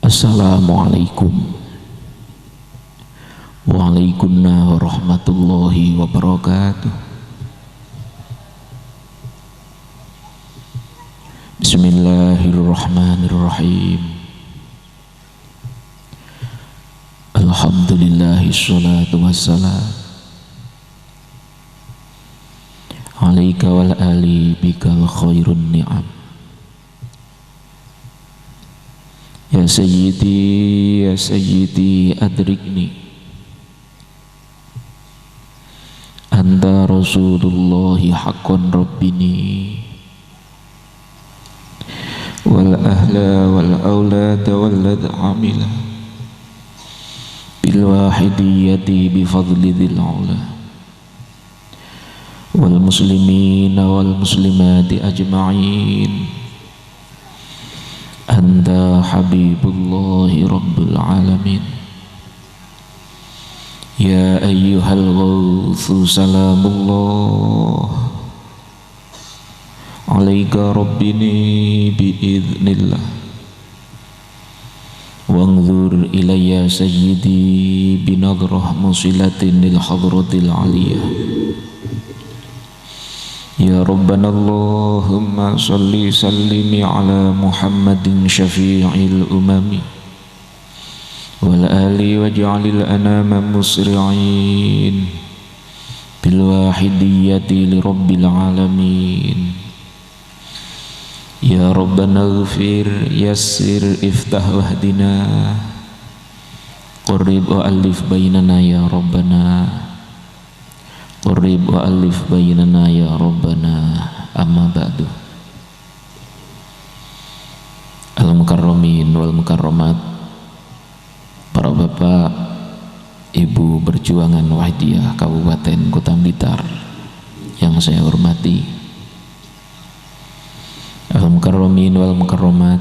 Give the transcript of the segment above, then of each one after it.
Assalamualaikum Waalaikumsalam warahmatullahi wabarakatuh. Bismillahirrahmanirrahim. Alhamdulillahi sholatu wassalam alaika wal ali bikal khairun ni'am. Ya sayyidi adrikni anta rasulullahi haqqan rabbini wal ahla wal awlada wal amila bil wahidiyati bi fadli dzil ula wal muslimina wal muslimati ajma'in. Anta habibullahi rabbil alamin. Ya ayyuhal ghawthu salamullah alaika rabbini biiznillah. Wanzur ilayya sayyidi binadrah musilatin lil hadratil aliyah. Ya Rabbana Allahumma salli sallimi ala Muhammadin syafi'il umami wal ali waj'alil anama musri'in bil wahidiyati li rabbil alamin. Ya Rabbana ighfir yassir iftah wahdina qurrib wa alif bainana ya Rabbana qurrib wa alif bainana ya Rabbana. Amma ba'du. Al-mukarramin wal mukarramat, para bapak ibu berjuangan Wahidiyah Kabupaten Kota Blitar yang saya hormati, al-mukarramin wal mukarramat,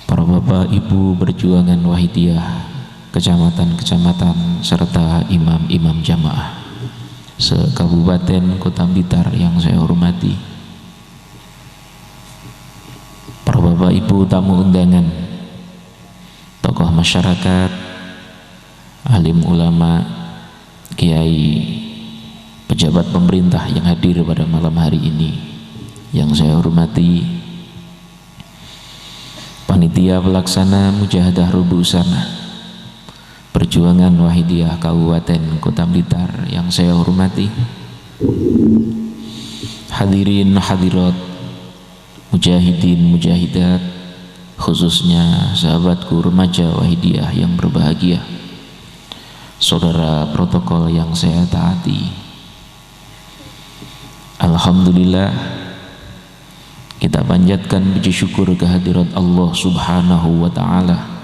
para bapak ibu berjuangan Wahidiyah kecamatan-kecamatan serta imam-imam jamaah se-Kabupaten Kota Blitar yang saya hormati, para bapak ibu tamu undangan, tokoh masyarakat, alim ulama, kiai, pejabat pemerintah yang hadir pada malam hari ini yang saya hormati, panitia pelaksana mujahadah rubusana perjuangan Wahidiyah Kabupaten Kota Blitar yang saya hormati, hadirin hadirat, mujahidin mujahidat, khususnya sahabatku remaja Wahidiyah yang berbahagia, saudara protokol yang saya taati. Alhamdulillah, kita panjatkan puji syukur kehadirat Allah Subhanahu wa ta'ala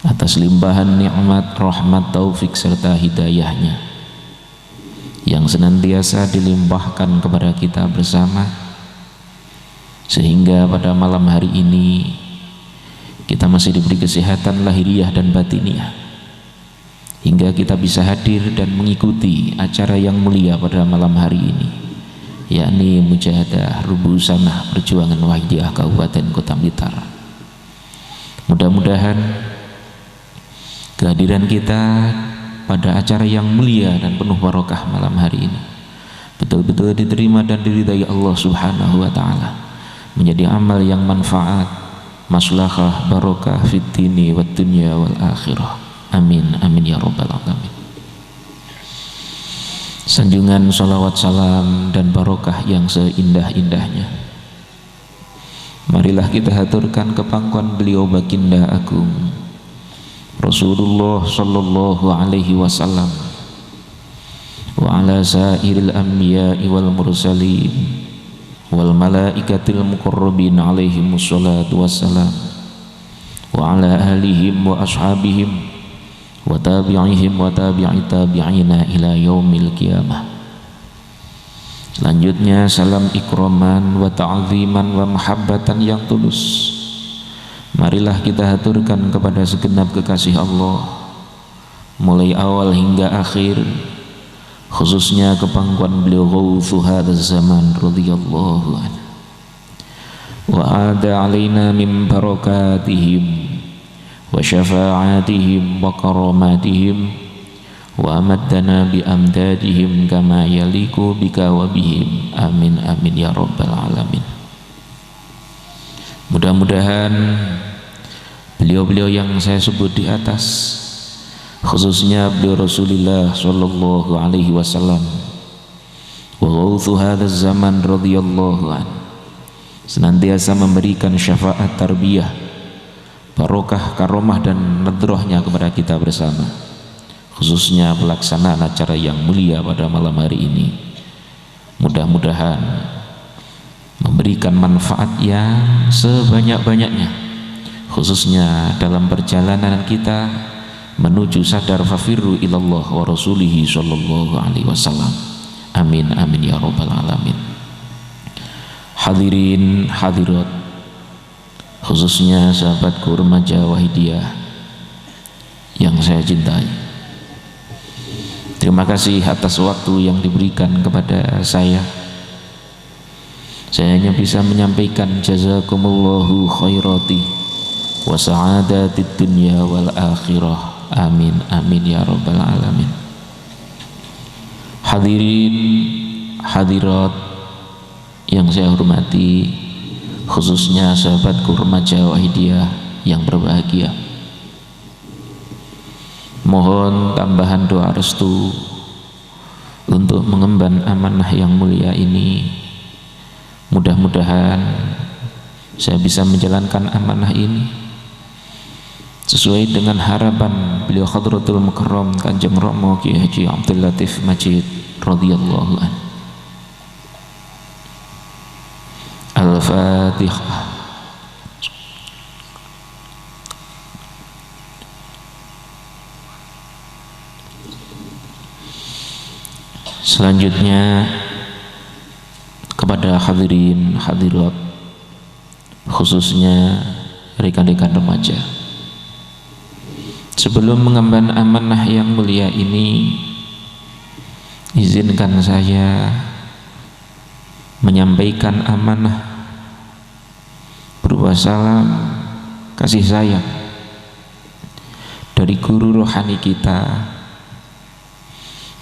atas limpahan nikmat, rahmat, taufik serta hidayahnya yang senantiasa dilimpahkan kepada kita bersama, sehingga pada malam hari ini kita masih diberi kesehatan lahiriah dan batiniah hingga kita bisa hadir dan mengikuti acara yang mulia pada malam hari ini, yakni mujahadah rubusanah perjuangan Wahidiyah Kabupaten Kota Blitar. Mudah-mudahan kehadiran kita pada acara yang mulia dan penuh barokah malam hari ini betul-betul diterima dan diridai Allah Subhanahu wa ta'ala, menjadi amal yang manfaat, maslahah, barokah fid dini wad dunya wal akhirah. Amin amin ya rabbal alamin. Sanjungan salawat salam dan barokah yang seindah-indahnya marilah kita haturkan ke pangkuan beliau baginda agung Rasulullah sallallahu alaihi wasallam wa ala sairil anbiya'i wal mursalin wal malaikatil muqarrabin alaihimus salatu wassalam wa ala alihim wa ashabihim wa tabi'ihim wa tabi'i tabi'ina ila yaumil qiyamah. Selanjutnya salam ikraman wa ta'ziman wa mahabbatan yang tulus marilah kita haturkan kepada segenap kekasih Allah mulai awal hingga akhir, khususnya ke pangkuan beliau Ghauthu hadzal zaman radhiyallahu anhu وعاد علينا من بركاتهم وشفاعاتهم وكراماتهم وأمدنا بأمدادهم كما يليق بك وبهم آمين آمين ya rabbal alamin. Mudah-mudahan beliau-beliau yang saya sebut di atas, khususnya beliau Rasulullah sallallahu alaihi wasallam wa ghauthu hadzal zaman radhiyallahu an, senantiasa memberikan syafaat tarbiyah, barokah, karomah dan nadrahnya kepada kita bersama, khususnya pelaksanaan acara yang mulia pada malam hari ini. Mudah-mudahan memberikan manfaat yang sebanyak-banyaknya, khususnya dalam perjalanan kita menuju sadar fafirru ilallah wa rasulihi sallallahu alaihi wasallam. Amin amin ya rabbal alamin. Hadirin hadirat, khususnya sahabatku remaja Wahidiyah yang saya cintai, terima kasih atas waktu yang diberikan kepada saya. Saya hanya bisa menyampaikan jazakumullahu khairati wa sa'adatid dunya wal akhirah. Amin amin ya rabbal alamin. Hadirin hadirat yang saya hormati, khususnya sahabatku remaja Wahidiyah yang berbahagia, mohon tambahan doa restu untuk mengemban amanah yang mulia ini. Mudah-mudahan saya bisa menjalankan amanah ini sesuai dengan harapan beliau Hadratul Mukarram Kanjeng Romo Kiai Haji Abdul Latif Majid radhiyallahu an. Al-Fatihah. Selanjutnya kepada hadirin hadirat, khususnya rekan-rekan remaja, sebelum mengemban amanah yang mulia ini, izinkan saya menyampaikan amanah berupa salam kasih sayang dari guru rohani kita,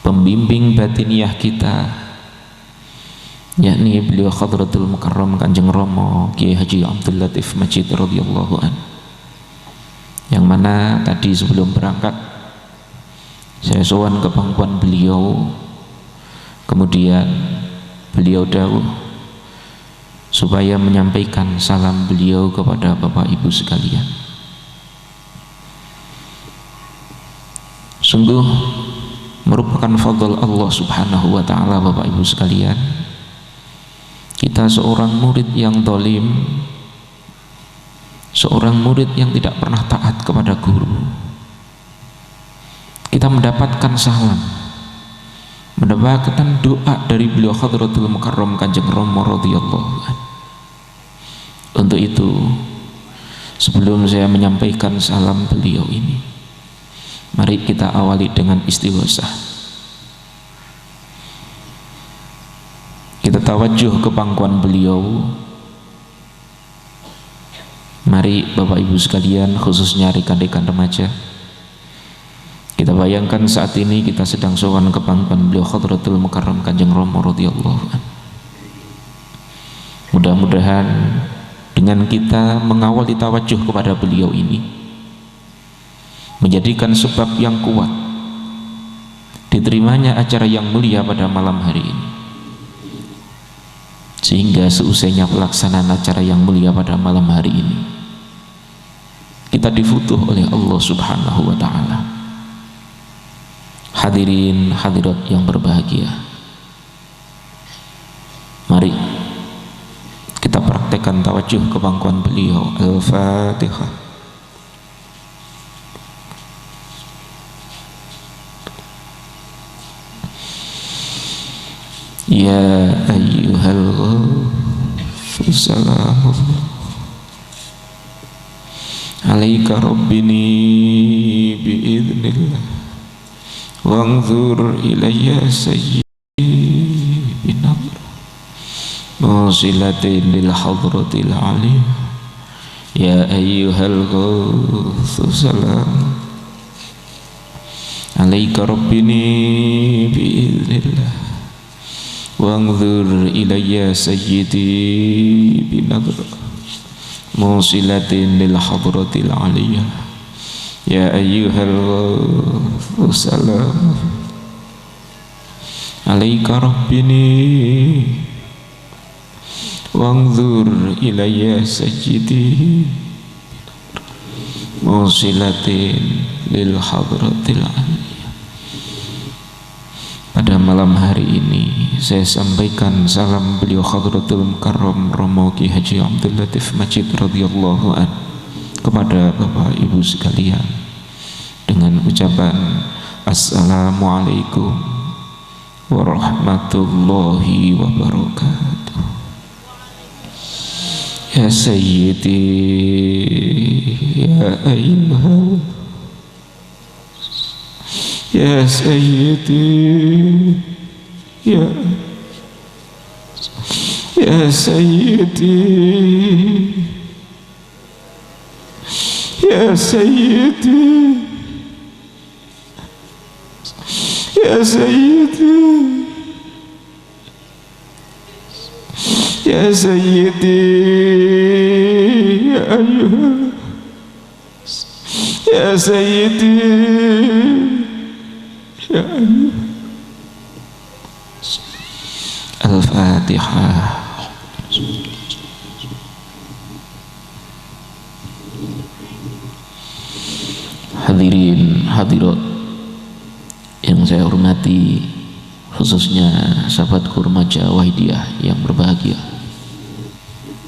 pembimbing batiniah kita, yakni beliau Hadratul Mukarram Kanjeng Romo Kiai Haji Abdul Latif Majid radhiyallahu an, yang mana tadi sebelum berangkat saya sowan ke pangkuan beliau, kemudian beliau dawuh supaya menyampaikan salam beliau kepada Bapak Ibu sekalian. Sungguh merupakan fadl Allah subhanahu wa ta'ala Bapak Ibu sekalian, kita seorang murid yang zalim, seorang murid yang tidak pernah taat kepada guru, kita mendapatkan salam, mendapatkan doa dari beliau Hadratul Mukarram Kanjeng Romo radhiyallahu anhu. Untuk itu, sebelum saya menyampaikan salam beliau ini, mari kita awali dengan istighosah. Kita tawajuh ke pangkuan beliau. Mari Bapak Ibu sekalian, khususnya rekan-rekan remaja, kita bayangkan saat ini kita sedang sowan ke pangkuan beliau Hadratul Mukarram Kanjeng Romo radhiyallahu anhu. Mudah-mudahan dengan kita mengawali tawajuh kepada beliau ini menjadikan sebab yang kuat diterimanya acara yang mulia pada malam hari ini, sehingga seusainya pelaksanaan acara yang mulia pada malam hari ini kita difutuh oleh Allah subhanahu wa ta'ala. Hadirin hadirat yang berbahagia, mari kita praktekkan tawajuh ke pangkuan beliau. Al-Fatihah. Ya ayyuhal ghafur salamullah alaika rabbini biidnillah wanzur ilayya sayyidi binamr موصلة للحضرة العليا يا أيها الغوث سلام عليك ربني بإذن الله وانظر إلي سيدي بنظر موصلة للحضرة العليا يا أيها الغوث سلام عليك ربني وانظر إلي سيدي موصلة للحضرة العليا. Pada malam hari ini saya sampaikan salam beliau Hadratul Mukarram Romo Ki Haji Abdul Latif Majid radhiyallahu an kepada Bapak Ibu sekalian dengan ucapan Assalamualaikum warahmatullahi wabarakatuh. Ya Sayyidi ya Ayyuhal Ya Sayyidi Ya Sayyidi Ya Sayyidi Ya Sayyidi Ya Sayyidi Ya Ayyuhal Ya Sayyidi Ya Ayyuhal. Al-Fatihah. Hadirin hadirat yang saya hormati, khususnya sahabat remaja Wahidiyah yang berbahagia,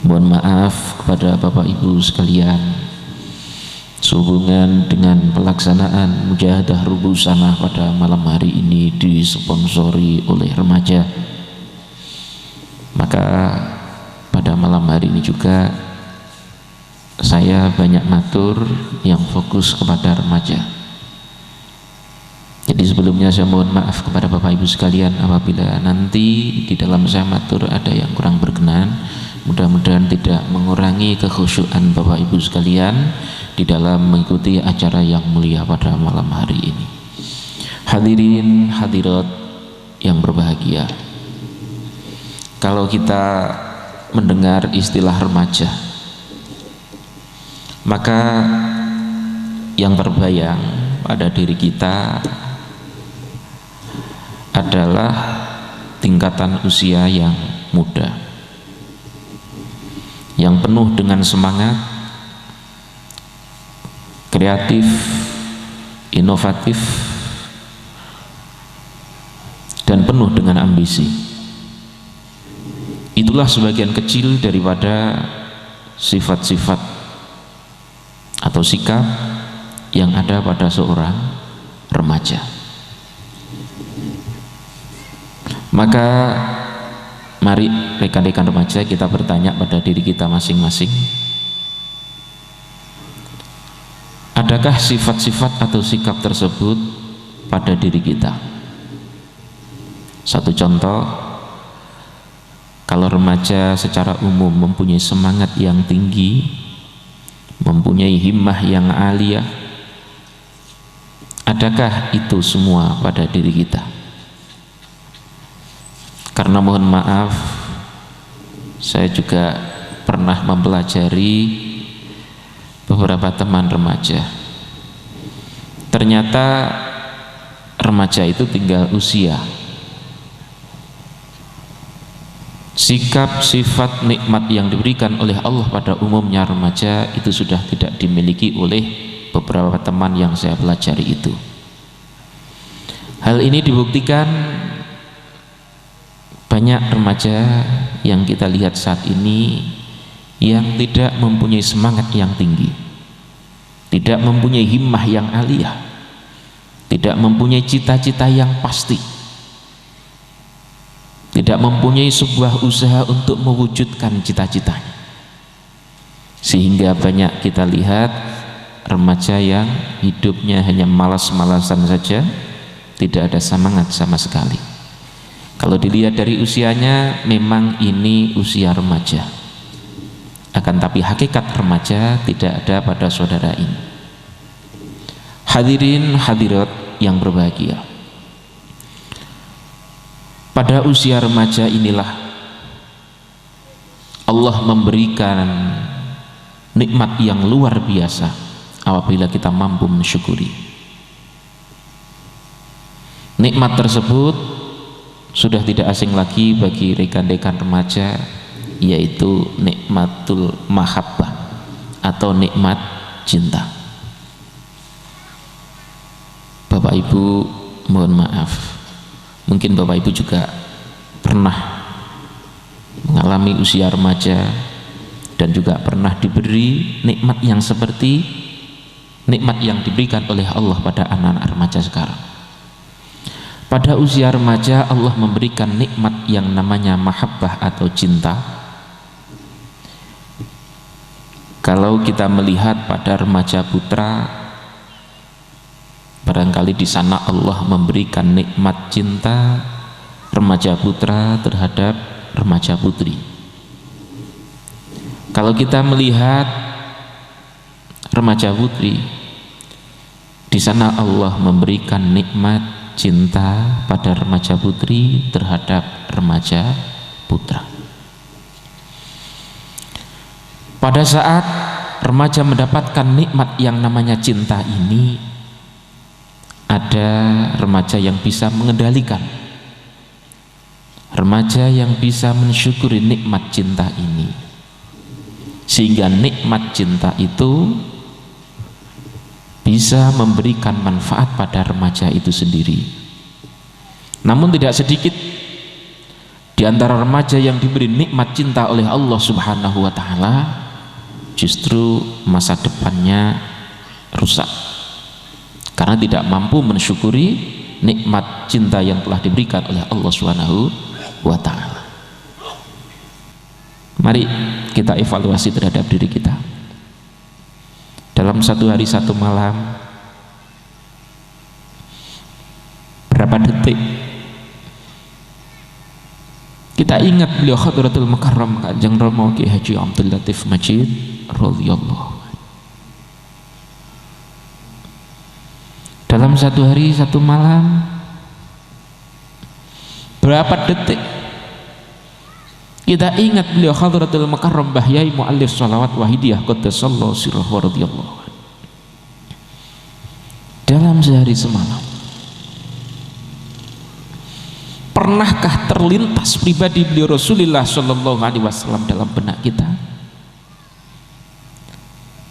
mohon maaf kepada Bapak Ibu sekalian sehubungan dengan pelaksanaan mujahadah Rubusana pada malam hari ini disponsori oleh remaja. Maka pada malam hari ini juga saya banyak matur yang fokus kepada remaja. Jadi sebelumnya saya mohon maaf kepada Bapak Ibu sekalian apabila nanti di dalam saya matur ada yang kurang berkenan. Mudah-mudahan tidak mengurangi kekhusyuan Bapak Ibu sekalian di dalam mengikuti acara yang mulia pada malam hari ini. Hadirin hadirat yang berbahagia, kalau kita mendengar istilah remaja, maka yang terbayang pada diri kita adalah tingkatan usia yang muda, yang penuh dengan semangat, kreatif, inovatif, dan penuh dengan ambisi. Itulah sebagian kecil daripada sifat-sifat atau sikap yang ada pada seorang remaja. Maka mari rekan-rekan remaja kita bertanya pada diri kita masing-masing, adakah sifat-sifat atau sikap tersebut pada diri kita? Satu contoh, kalau remaja secara umum mempunyai semangat yang tinggi, mempunyai himmah yang aliyah, adakah itu semua pada diri kita? Karena mohon maaf, saya juga pernah mempelajari beberapa teman remaja. Ternyata remaja itu tinggal usia. Sikap, sifat, nikmat yang diberikan oleh Allah pada umumnya remaja itu sudah tidak dimiliki oleh beberapa teman yang saya pelajari itu. Hal ini dibuktikan banyak remaja yang kita lihat saat ini yang tidak mempunyai semangat yang tinggi, tidak mempunyai himmah yang aliyah, tidak mempunyai cita-cita yang pasti, tidak mempunyai sebuah usaha untuk mewujudkan cita-citanya. Sehingga banyak kita lihat remaja yang hidupnya hanya malas-malasan saja, tidak ada semangat sama sekali. Kalau dilihat dari usianya memang ini usia remaja, akan tapi hakikat remaja tidak ada pada saudara ini. Hadirin hadirat yang berbahagia, pada usia remaja inilah Allah memberikan nikmat yang luar biasa apabila kita mampu mensyukuri. Nikmat tersebut sudah tidak asing lagi bagi rekan-rekan remaja, yaitu nikmatul mahabbah atau nikmat cinta. Bapak Ibu, mohon maaf, mungkin Bapak Ibu juga pernah mengalami usia remaja dan juga pernah diberi nikmat yang seperti nikmat yang diberikan oleh Allah pada anak-anak remaja sekarang. Pada usia remaja Allah memberikan nikmat yang namanya mahabbah atau cinta. Kalau kita melihat pada remaja putra, barangkali di sana Allah memberikan nikmat cinta remaja putra terhadap remaja putri. Kalau kita melihat remaja putri, di sana Allah memberikan nikmat cinta pada remaja putri terhadap remaja putra. Pada saat remaja mendapatkan nikmat yang namanya cinta ini, ada remaja yang bisa mengendalikan, remaja yang bisa mensyukuri nikmat cinta ini, sehingga nikmat cinta itu bisa memberikan manfaat pada remaja itu sendiri. Namun tidak sedikit di antara remaja yang diberi nikmat cinta oleh Allah Subhanahu wa taala justru masa depannya rusak karena tidak mampu mensyukuri nikmat cinta yang telah diberikan oleh Allah Subhanahu wa taala. Mari kita evaluasi terhadap diri kita. Dalam satu hari satu malam, berapa detik kita ingat beliau Hadratul Mukarram Kanjeng Rama Ki Haji Abdul Latif Majid radhiyallahu. Dalam satu hari satu malam, berapa detik kita ingat beliau Hadratul Mukarram Bahyai Muallif Shalawat Wahidiyah Qaddasallahu sirrahu radhiyallahu. Dalam sehari semalam, pernahkah terlintas pribadi beliau Rasulullah Shallallahu Alaihi Wasallam dalam benak kita?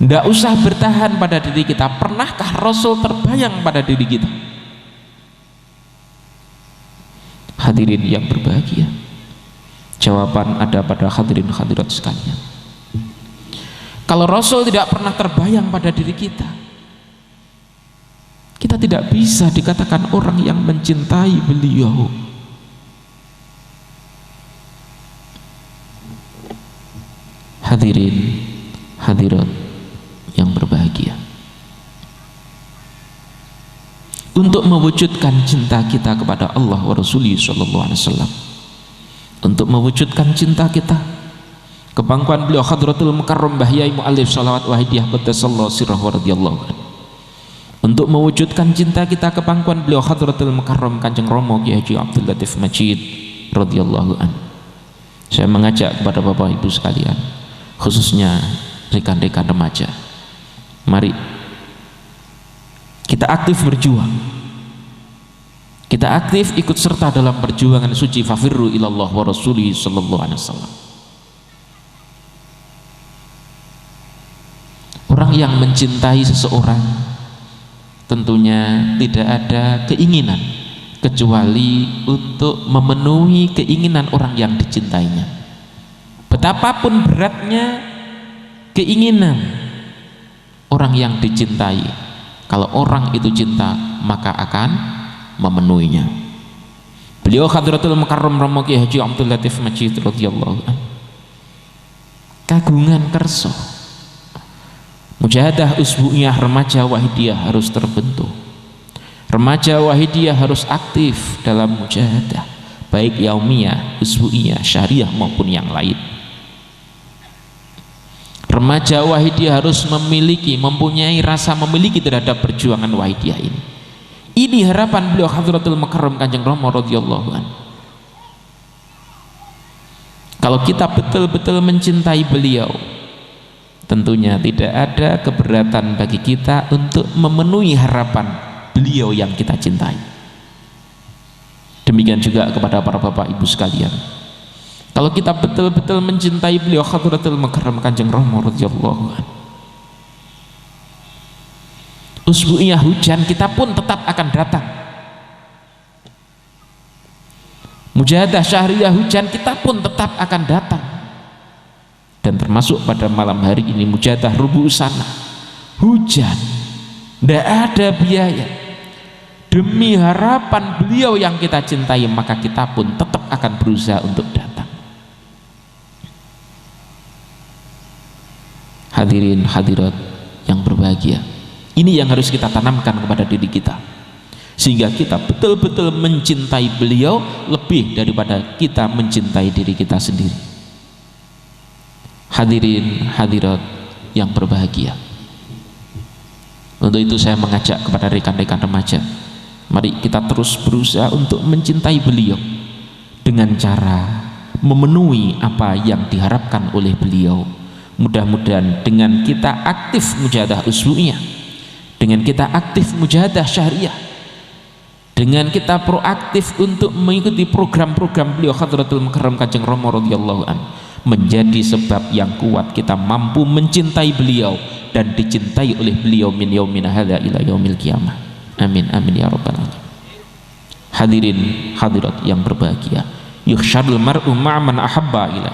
Tidak usah bertahan pada diri kita. Pernahkah Rasul terbayang pada diri kita? Hadirin yang berbahagia, jawaban ada pada hadirin hadirat sekalian. Kalau Rasul tidak pernah terbayang pada diri kita, kita tidak bisa dikatakan orang yang mencintai beliau. Hadirin hadirat yang berbahagia, untuk mewujudkan cinta kita kepada Allah wa Rasulih sallallahu alaihi wasallam, untuk mewujudkan cinta kita ke pangkuan beliau Hadratul Mukarram Bahyai Muallif Shalawat Wahidiyah Qaddasallahu sirrahu radhiyallahu, untuk mewujudkan cinta kita ke pangkuan beliau Hadratul Mukarram Kanjeng Rama Ki Haji Abdul Latif Majid radhiyallahu an. Saya mengajak kepada Bapak Ibu sekalian, khususnya rekan-rekan remaja, mari kita aktif berjuang, kita aktif ikut serta dalam perjuangan suci fafirru ilallah wa rasulih sallallahu alaihi wasallam. Orang yang mencintai seseorang tentunya tidak ada keinginan kecuali untuk memenuhi keinginan orang yang dicintainya. Betapapun beratnya keinginan orang yang dicintai, kalau orang itu cinta maka akan memenuhinya. Beliau Hadratul Mukarram Rama Ki Haji Abdul Latif Majid radhiyallahu anhu kagungan kerso, mujahadah usbu'iyah remaja wahidiyah harus terbentuk. Remaja wahidiyah harus aktif dalam mujahadah baik yaumiyah, usbu'iyah, syariah maupun yang lain. Remaja Wahidiyah harus mempunyai rasa memiliki terhadap perjuangan Wahidiyah ini. Ini harapan beliau Hadratul Mukarram Kanjeng Rama radhiyallahu anhu. Kalau kita betul-betul mencintai beliau, tentunya tidak ada keberatan bagi kita untuk memenuhi harapan beliau yang kita cintai. Demikian juga kepada para bapak ibu sekalian. Kalau kita betul-betul mencintai beliau Hadratul Mukarram Kanjeng Rama radhiyallahu anhu, usbu'iyah hujan kita pun tetap akan datang. Mujahadah syahriyah hujan kita pun tetap akan datang. Dan termasuk pada malam hari ini mujahadah rubu sana, hujan, tidak ada biaya. Demi harapan beliau yang kita cintai, maka kita pun tetap akan berusaha untuk datang. Hadirin hadirat yang berbahagia, ini yang harus kita tanamkan kepada diri kita, sehingga kita betul-betul mencintai beliau lebih daripada kita mencintai diri kita sendiri. Hadirin hadirat yang berbahagia, untuk itu saya mengajak kepada rekan-rekan remaja, mari kita terus berusaha untuk mencintai beliau dengan cara memenuhi apa yang diharapkan oleh beliau. Mudah-mudahan dengan kita aktif mujahadah usbu'iyah, dengan kita aktif mujahadah syariah, dengan kita proaktif untuk mengikuti program-program beliau Hadratul Mukarram Kanjeng Rama radhiyallahu anhu, menjadi sebab yang kuat kita mampu mencintai beliau dan dicintai oleh beliau min yaumina hadza ila yaumil qiyamah. Amin amin ya rabbal alamin. Hadirin hadirat yang berbahagia, yuhsyarul mar'u ma'man ahabba ila.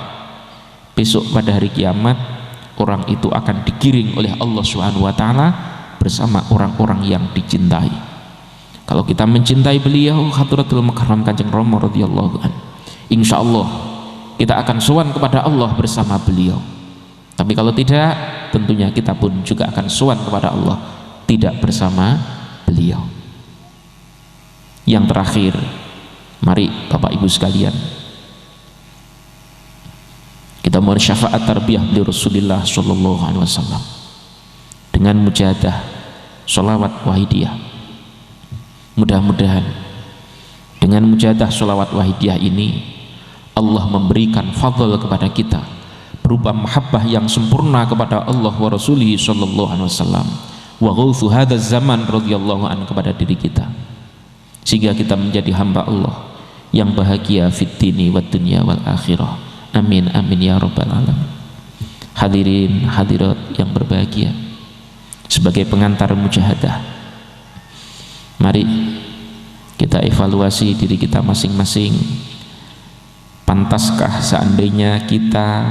Besok pada hari kiamat orang itu akan digiring oleh Allah Subhanahu wa taala bersama orang-orang yang dicintai. Kalau kita mencintai beliau Hadratul Mukarram Kanjeng Rama radhiyallahu anhu, insyaallah kita akan sowan kepada Allah bersama beliau. Tapi kalau tidak, tentunya kita pun juga akan sowan kepada Allah tidak bersama beliau. Yang terakhir, mari Bapak Ibu sekalian, kita mohon syafaat tarbiyah beliau Rasulullah sallallahu alaihi wasallam dengan mujahadah sholawat wahidiyah. Mudah-mudahan dengan mujahadah sholawat wahidiyah ini Allah memberikan fadl kepada kita berupa mahabbah yang sempurna kepada Allah wa Rasulih sallallahu alaihi wasallam, wa ghauthu hadzal zaman radhiyallahu anhu kepada diri kita, sehingga kita menjadi hamba Allah yang bahagia fid dini wad dunya wal akhirah. Amin amin ya rabbal alamin. Hadirin hadirat yang berbahagia, sebagai pengantar mujahadah, mari kita evaluasi diri kita masing-masing. Pantaskah seandainya kita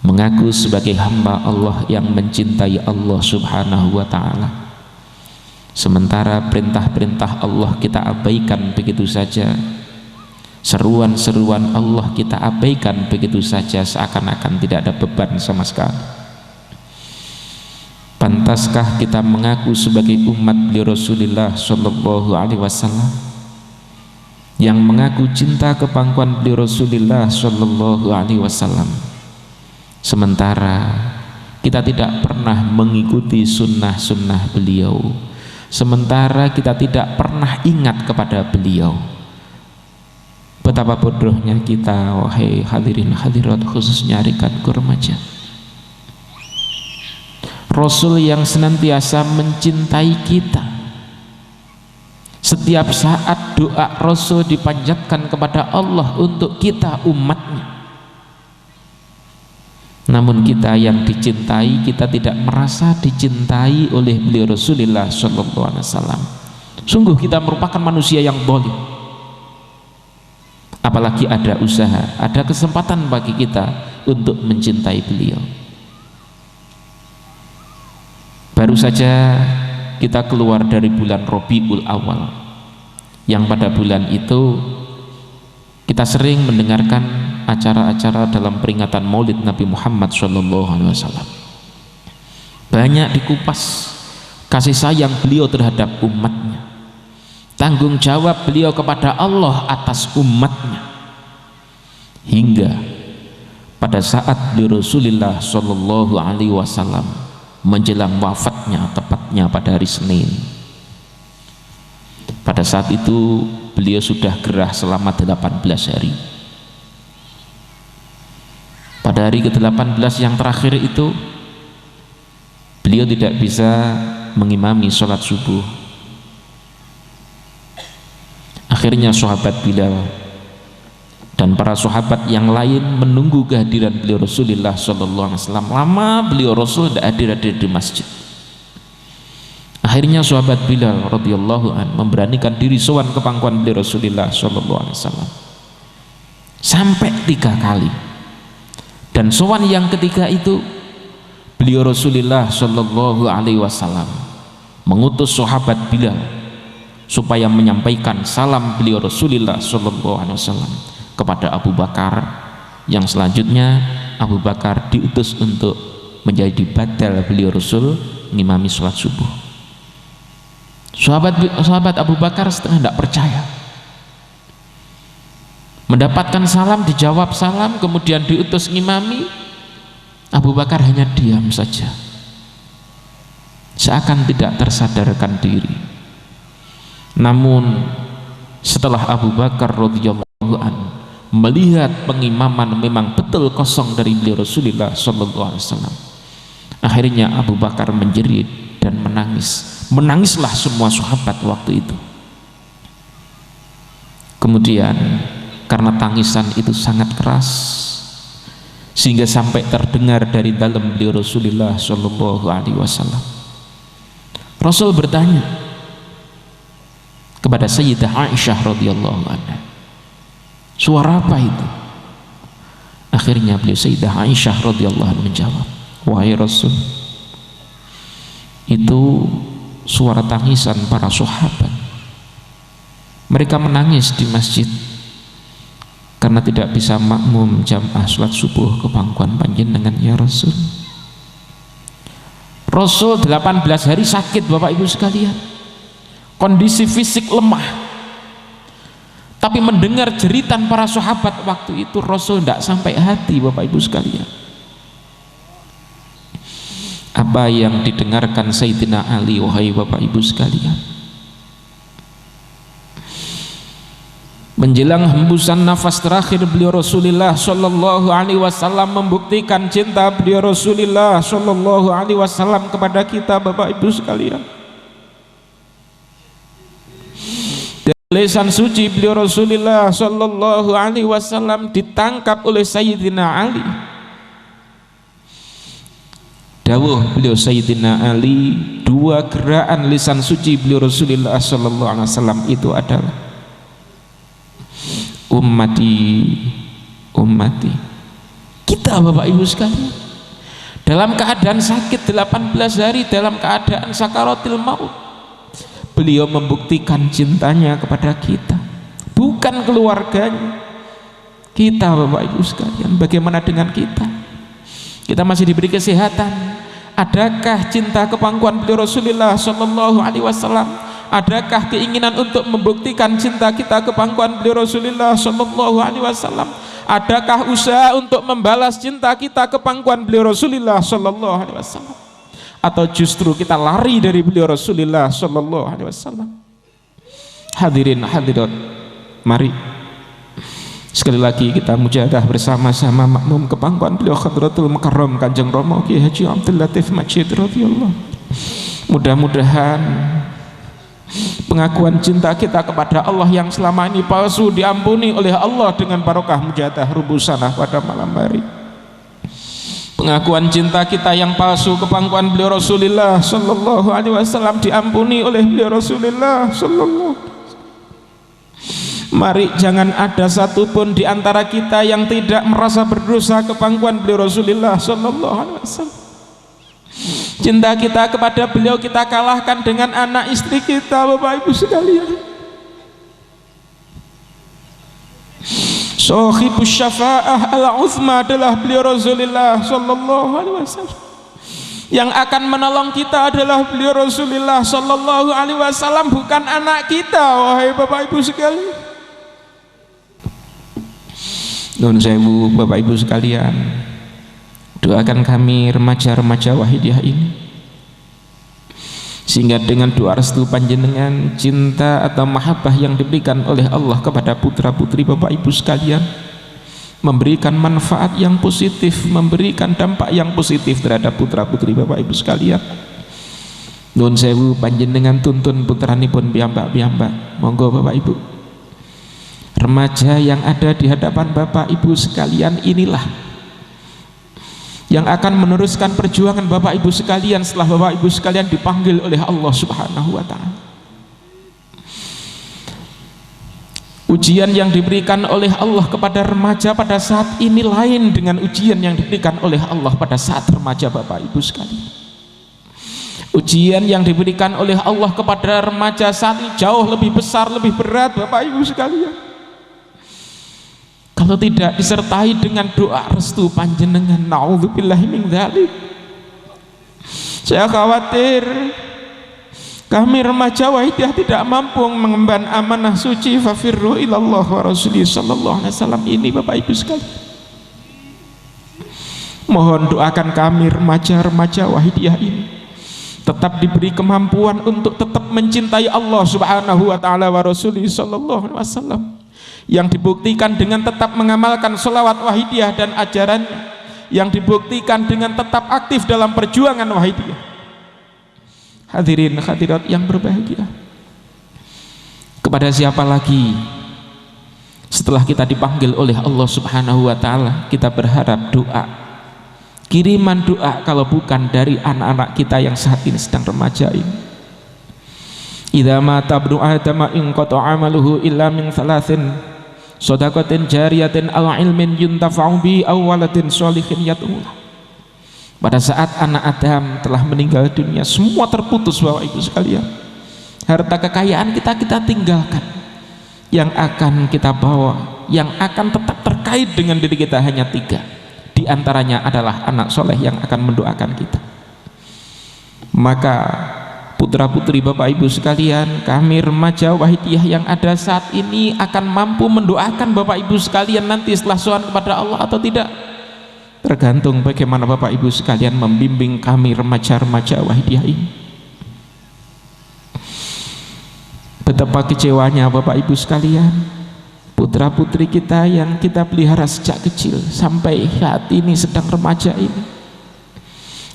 mengaku sebagai hamba Allah yang mencintai Allah Subhanahu wa ta'ala, sementara perintah-perintah Allah kita abaikan begitu saja, seruan-seruan Allah kita abaikan begitu saja, seakan-akan tidak ada beban sama sekali. Pantaskah kita mengaku sebagai umat beliau Rasulullah sallallahu alaihi wasallam yang mengaku cinta ke pangkuan beliau Rasulullah sallallahu alaihi wasallam, sementara kita tidak pernah mengikuti sunnah-sunnah beliau, sementara kita tidak pernah ingat kepada beliau? Betapa bodohnya kita, wahai hadirin hadirat, khususnya rekanku remaja. Rasul yang senantiasa mencintai kita, setiap saat doa Rasul dipanjatkan kepada Allah untuk kita umatnya. Namun kita yang dicintai, kita tidak merasa dicintai oleh beliau Rasulullah sallallahu alaihi wasallam. Sungguh kita merupakan manusia yang zalim. Apalagi ada usaha, ada kesempatan bagi kita untuk mencintai beliau. Baru saja kita keluar dari bulan Rabiul Awal, yang pada bulan itu kita sering mendengarkan acara-acara dalam peringatan Maulid Nabi Muhammad SAW. Banyak dikupas kasih sayang beliau terhadap umatnya, tanggung jawab beliau kepada Allah atas umatnya, hingga pada saat beliau Rasulullah Shallallahu Alaihi Wasallam menjelang wafatnya, tepatnya pada hari Senin. Pada saat itu beliau sudah gerah selama 18 hari. Pada hari ke-18 yang terakhir itu beliau tidak bisa mengimami sholat subuh. Akhirnya sahabat Bilal dan para sahabat yang lain menunggu kehadiran beliau Rasulullah SAW. Lama beliau Rasul tidak hadir di masjid. Akhirnya sahabat Bilal radhiyallahu an memberanikan diri sowan ke pangkuan beliau Rasulullah SAW sampai 3 kali. Dan sowan yang ketiga itu beliau Rasulullah SAW mengutus sahabat Bilal supaya menyampaikan salam beliau Rasulullah SAW kepada Abu Bakar, yang selanjutnya Abu Bakar diutus untuk menjadi badal beliau Rasul ngimami sholat subuh. Sahabat Abu Bakar setengah tidak percaya, mendapatkan salam, dijawab salam, kemudian diutus ngimami. Abu Bakar hanya diam saja, seakan tidak tersadarkan diri. Namun setelah Abu Bakar radhiyallahu anhu melihat pengimaman memang betul kosong dari beliau Rasulullah SAW, akhirnya Abu Bakar menjerit dan menangis. Menangislah semua sahabat waktu itu. Kemudian karena tangisan itu sangat keras sehingga sampai terdengar dari dalam beliau Rasulullah SAW. Rasul bertanya kepada Sayyidah Aisyah radhiyallahu anha, suara apa itu? Akhirnya beliau Sayyidah Aisyah radhiyallahu anha menjawab, wahai Rasul, itu suara tangisan para sahabat. Mereka menangis di masjid karena tidak bisa makmum jamaah sholat subuh ke pangkuan panjenengan ya Rasul. Rasul 18 hari sakit Bapak Ibu sekalian, kondisi fisik lemah, tapi mendengar jeritan para sahabat waktu itu Rasul tidak sampai hati Bapak Ibu sekalian. Apa yang didengarkan Sayyidina Ali, wahai Bapak Ibu sekalian? Menjelang hembusan nafas terakhir beliau Rasulullah Shallallahu Alaihi Wasallam membuktikan cinta beliau Rasulullah Shallallahu Alaihi Wasallam kepada kita Bapak Ibu sekalian. Lisan suci beliau Rasulullah Shallallahu Alaihi Wasallam ditangkap oleh Sayyidina Ali. Dawuh beliau Sayyidina Ali, 2 gerakan lisan suci beliau Rasulullah Sallallahu Alaihi Wasallam itu adalah ummati, ummati. Kita Bapak Ibu sekalian dalam keadaan sakit 18 hari, dalam keadaan sakaratil maut, beliau membuktikan cintanya kepada kita, bukan keluarganya. Kita Bapak Ibu sekalian, bagaimana dengan kita? Kita masih diberi kesehatan. Adakah cinta ke pangkuan beliau Rasulullah Sallallahu Alaihi Wasallam? Adakah keinginan untuk membuktikan cinta kita ke pangkuan beliau Rasulullah Sallallahu Alaihi Wasallam? Adakah usaha untuk membalas cinta kita ke pangkuan beliau Rasulullah Sallallahu Alaihi Wasallam? Atau justru kita lari dari beliau Rasulullah Sallallahu Alaihi Wasallam? Hadirin hadirat, mari sekali lagi kita mujahadah bersama-sama makmum ke pangkuan beliau Hadratul Mukarram Kanjeng Rama Kiai Haji Abdul Latif Majid radhiyallahu. Mudah-mudahan pengakuan cinta kita kepada Allah yang selama ini palsu diampuni oleh Allah dengan barokah mujahadah rubusanah pada malam hari. Pengakuan cinta kita yang palsu ke pangkuan beliau Rasulullah Sallallahu Alaihi Wasallam diampuni oleh beliau Rasulullah Sallallahu. Mari jangan ada satupun di antara kita yang tidak merasa berdosa ke pangkuan beliau Rasulullah Sallallahu Alaihi Wasallam. Cinta kita kepada beliau kita kalahkan dengan anak istri kita Bapak Ibu sekalian. Sahibus syafa'ah al-uzma adalah beliau Rasulullah Sallallahu Alaihi Wasallam. Yang akan menolong kita adalah beliau Rasulullah Sallallahu Alaihi Wasallam, bukan anak kita. Wahai Bapak Ibu sekalian, Nun sewu Bapak Ibu sekalian, doakan kami remaja-remaja Wahidiyah ini, sehingga dengan doa restu panjenengan, cinta atau mahabbah yang diberikan oleh Allah kepada putra putri Bapak Ibu sekalian memberikan manfaat yang positif, memberikan dampak yang positif terhadap putra putri Bapak Ibu sekalian. Nun sewu panjenengan tuntun putranipun piyambak-piyambak. Monggo Bapak Ibu, remaja yang ada di hadapan Bapak Ibu sekalian inilah yang akan meneruskan perjuangan Bapak Ibu sekalian setelah Bapak Ibu sekalian dipanggil oleh Allah Subhanahu wa Ta'ala. Ujian yang diberikan oleh Allah kepada remaja pada saat ini lain dengan ujian yang diberikan oleh Allah pada saat remaja Bapak Ibu sekalian. Ujian yang diberikan oleh Allah kepada remaja saat ini jauh lebih besar, lebih berat Bapak Ibu sekalian. Kalau tidak disertai dengan doa restu panjenengan, naudzubillahi min dzalik, saya khawatir kami remaja Wahidiyah tidak mampu mengemban amanah suci fafirru ilallah wa rasulih sallallahu alaihi wasallam ini. Bapak Ibu sekalian, mohon doakan kami remaja-remaja Wahidiyah ini tetap diberi kemampuan untuk tetap mencintai Allah Subhanahu wa Ta'ala wa rasulih sallallahu alaihi wasallam, yang dibuktikan dengan tetap mengamalkan sholawat Wahidiyah dan ajarannya, yang dibuktikan dengan tetap aktif dalam perjuangan Wahidiyah. Hadirin hadirat yang berbahagia, kepada siapa lagi setelah kita dipanggil oleh Allah Subhanahu wa Ta'ala kita berharap doa, kiriman doa, kalau bukan dari anak-anak kita yang saat ini sedang remaja ini. Idza mata ibnu adama in qata'a amaluhu illa min thalathin, shadaqatin jariyatin aw ilmin yuntafa'u bi aw waladin sholihin yad'ulah. Pada saat anak Adam telah meninggal dunia, semua terputus Bapak Ibu sekalian. Harta kekayaan kita tinggalkan. Yang akan kita bawa, yang akan tetap terkait dengan diri kita hanya 3. Di antaranya adalah anak soleh yang akan mendoakan kita. Maka putra putri Bapak Ibu sekalian, kami remaja Wahidiyah yang ada saat ini akan mampu mendoakan Bapak Ibu sekalian nanti setelah sowan kepada Allah atau tidak, tergantung bagaimana Bapak Ibu sekalian membimbing kami remaja-remaja Wahidiyah ini. Betapa kecewanya Bapak Ibu sekalian, putra putri kita yang kita pelihara sejak kecil sampai saat ini sedang remaja ini,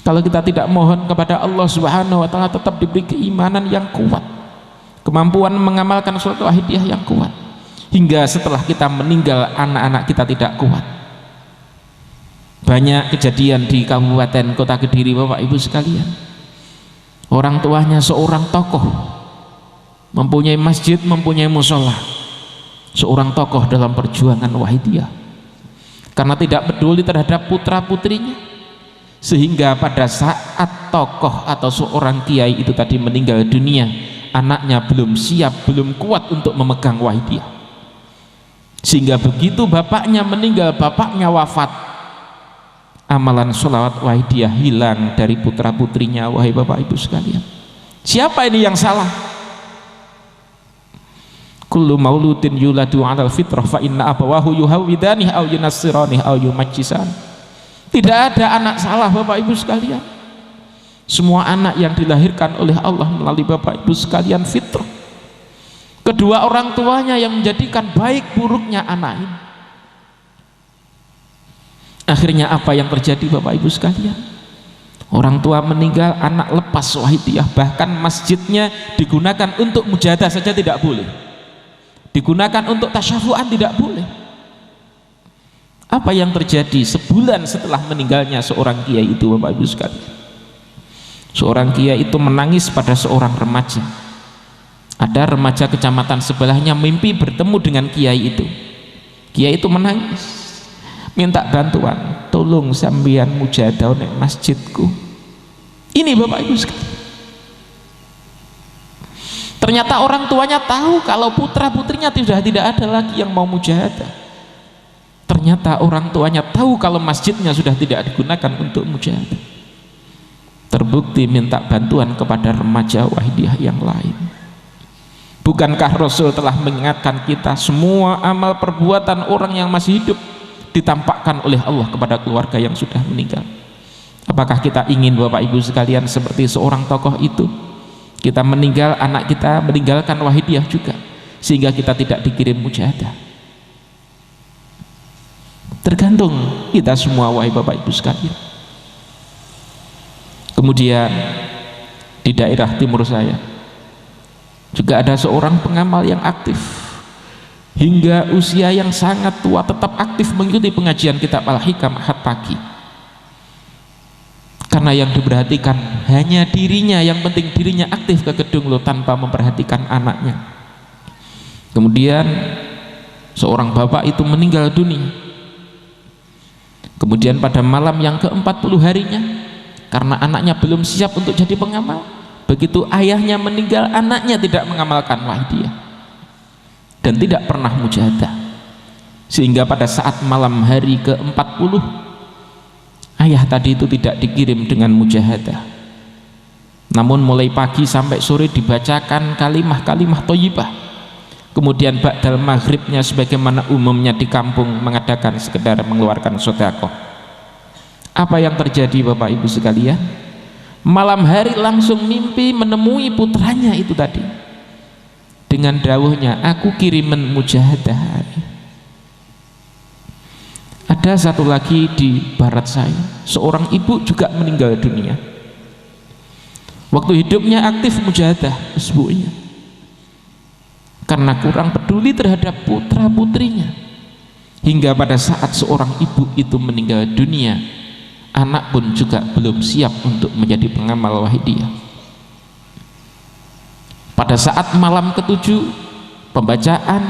kalau kita tidak mohon kepada Allah Subhanahu wa Ta'ala tetap diberi keimanan yang kuat, kemampuan mengamalkan suatu Wahidiyah yang kuat, hingga setelah kita meninggal anak-anak kita tidak kuat. Banyak kejadian di Kabupaten Kota Kediri Bapak Ibu sekalian, orang tuanya seorang tokoh, mempunyai masjid, mempunyai musola, seorang tokoh dalam perjuangan Wahidiyah, karena tidak peduli terhadap putra putrinya, sehingga pada saat tokoh atau seorang kiai itu tadi meninggal dunia, anaknya belum siap, belum kuat untuk memegang Wahidiyah, sehingga begitu bapaknya meninggal, bapaknya wafat, amalan sholawat Wahidiyah hilang dari putra putrinya. Wahai Bapak Ibu sekalian, siapa ini yang salah? Kullu mauludin yuladu 'alal fitrah fa inna abawahu yuhawwidanihi aw yunassiranihi aw yumajjisani. Tidak ada anak salah Bapak Ibu sekalian. Semua anak yang dilahirkan oleh Allah melalui Bapak Ibu sekalian fitrah. Kedua orang tuanya yang menjadikan baik buruknya anak ini. Akhirnya apa yang terjadi Bapak Ibu sekalian? Orang tua meninggal, anak lepas Wahidiyah, bahkan masjidnya digunakan untuk mujahadah saja tidak boleh, digunakan untuk tasyafu'an tidak boleh. Apa yang terjadi sebulan setelah meninggalnya seorang kiai itu Bapak Ibu sekalian? Seorang kiai itu menangis pada seorang remaja. Ada remaja kecamatan sebelahnya mimpi bertemu dengan kiai itu. Kiai itu menangis, minta bantuan, tolong sambian mujahadah nek masjidku. Ini Bapak Ibu sekalian, ternyata orang tuanya tahu kalau putra putrinya sudah tidak ada lagi yang mau mujahadah. Ternyata orang tuanya tahu kalau masjidnya sudah tidak digunakan untuk mujahadah. terbukti minta bantuan kepada remaja Wahidiyah yang lain. Bukankah Rasul telah mengingatkan kita semua amal perbuatan orang yang masih hidup ditampakkan oleh Allah kepada keluarga yang sudah meninggal? Apakah kita ingin Bapak Ibu sekalian seperti seorang tokoh itu? Kita meninggal, anak kita meninggalkan Wahidiyah juga, sehingga kita tidak dikirim mujahadah. Tergantung kita semua, wahai Bapak Ibu sekalian. Kemudian di daerah timur saya juga ada seorang pengamal yang aktif hingga usia yang sangat tua tetap aktif mengikuti pengajian kitab Al-Hikam ahad pagi, karena yang diperhatikan hanya dirinya, yang penting dirinya aktif ke gedung loh, tanpa memperhatikan anaknya. Kemudian seorang bapak itu meninggal dunia. Kemudian pada malam yang ke-40 harinya, karena anaknya belum siap untuk jadi pengamal, begitu ayahnya meninggal, anaknya tidak mengamalkan Wahidiyah dan tidak pernah mujahadah, sehingga pada saat malam hari ke-40 ayah tadi itu tidak dikirim dengan mujahadah, namun mulai pagi sampai sore dibacakan kalimah-kalimah thayyibah. Kemudian ba'dal maghribnya sebagaimana umumnya di kampung mengadakan sekedar mengeluarkan sedekah. Apa yang terjadi Bapak Ibu sekalian? Malam hari langsung mimpi menemui putranya itu tadi dengan dawuhnya, aku kiriman mujahadah. Ada satu lagi di barat saya, seorang ibu juga meninggal dunia. Waktu hidupnya aktif mujahadah ibunya, karena kurang peduli terhadap putra putrinya, hingga pada saat seorang ibu itu meninggal dunia, anak pun juga belum siap untuk menjadi pengamal Wahidiyah. Pada saat malam ke-7 pembacaan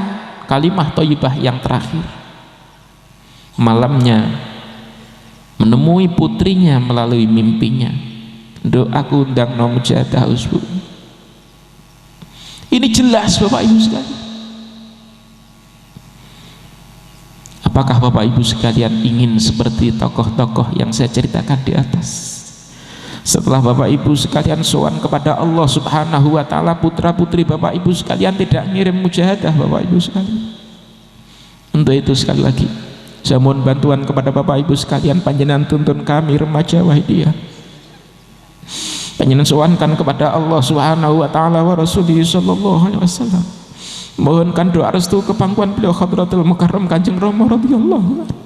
kalimah thayyibah yang terakhir, malamnya menemui putrinya melalui mimpinya, doaku undang no mujahadah usbu. Ini jelas Bapak Ibu sekalian. Apakah Bapak Ibu sekalian ingin seperti tokoh-tokoh yang saya ceritakan di atas? Setelah Bapak Ibu sekalian sowan kepada Allah Subhanahu wa taala, putra putri Bapak Ibu sekalian tidak ngirim mujahadah Bapak Ibu sekalian. Untuk itu sekali lagi saya mohon bantuan kepada Bapak Ibu sekalian, panjenengan tuntun kami remaja Wahidiyah, panjenengan sowankan kepada Allah Subhanahu wa taala wa Rasulih sallallahu alaihi wasallam, mohonkan doa restu kepangkuan beliau Hadratul Mukarram Kanjeng Rama radhiyallahu anhu.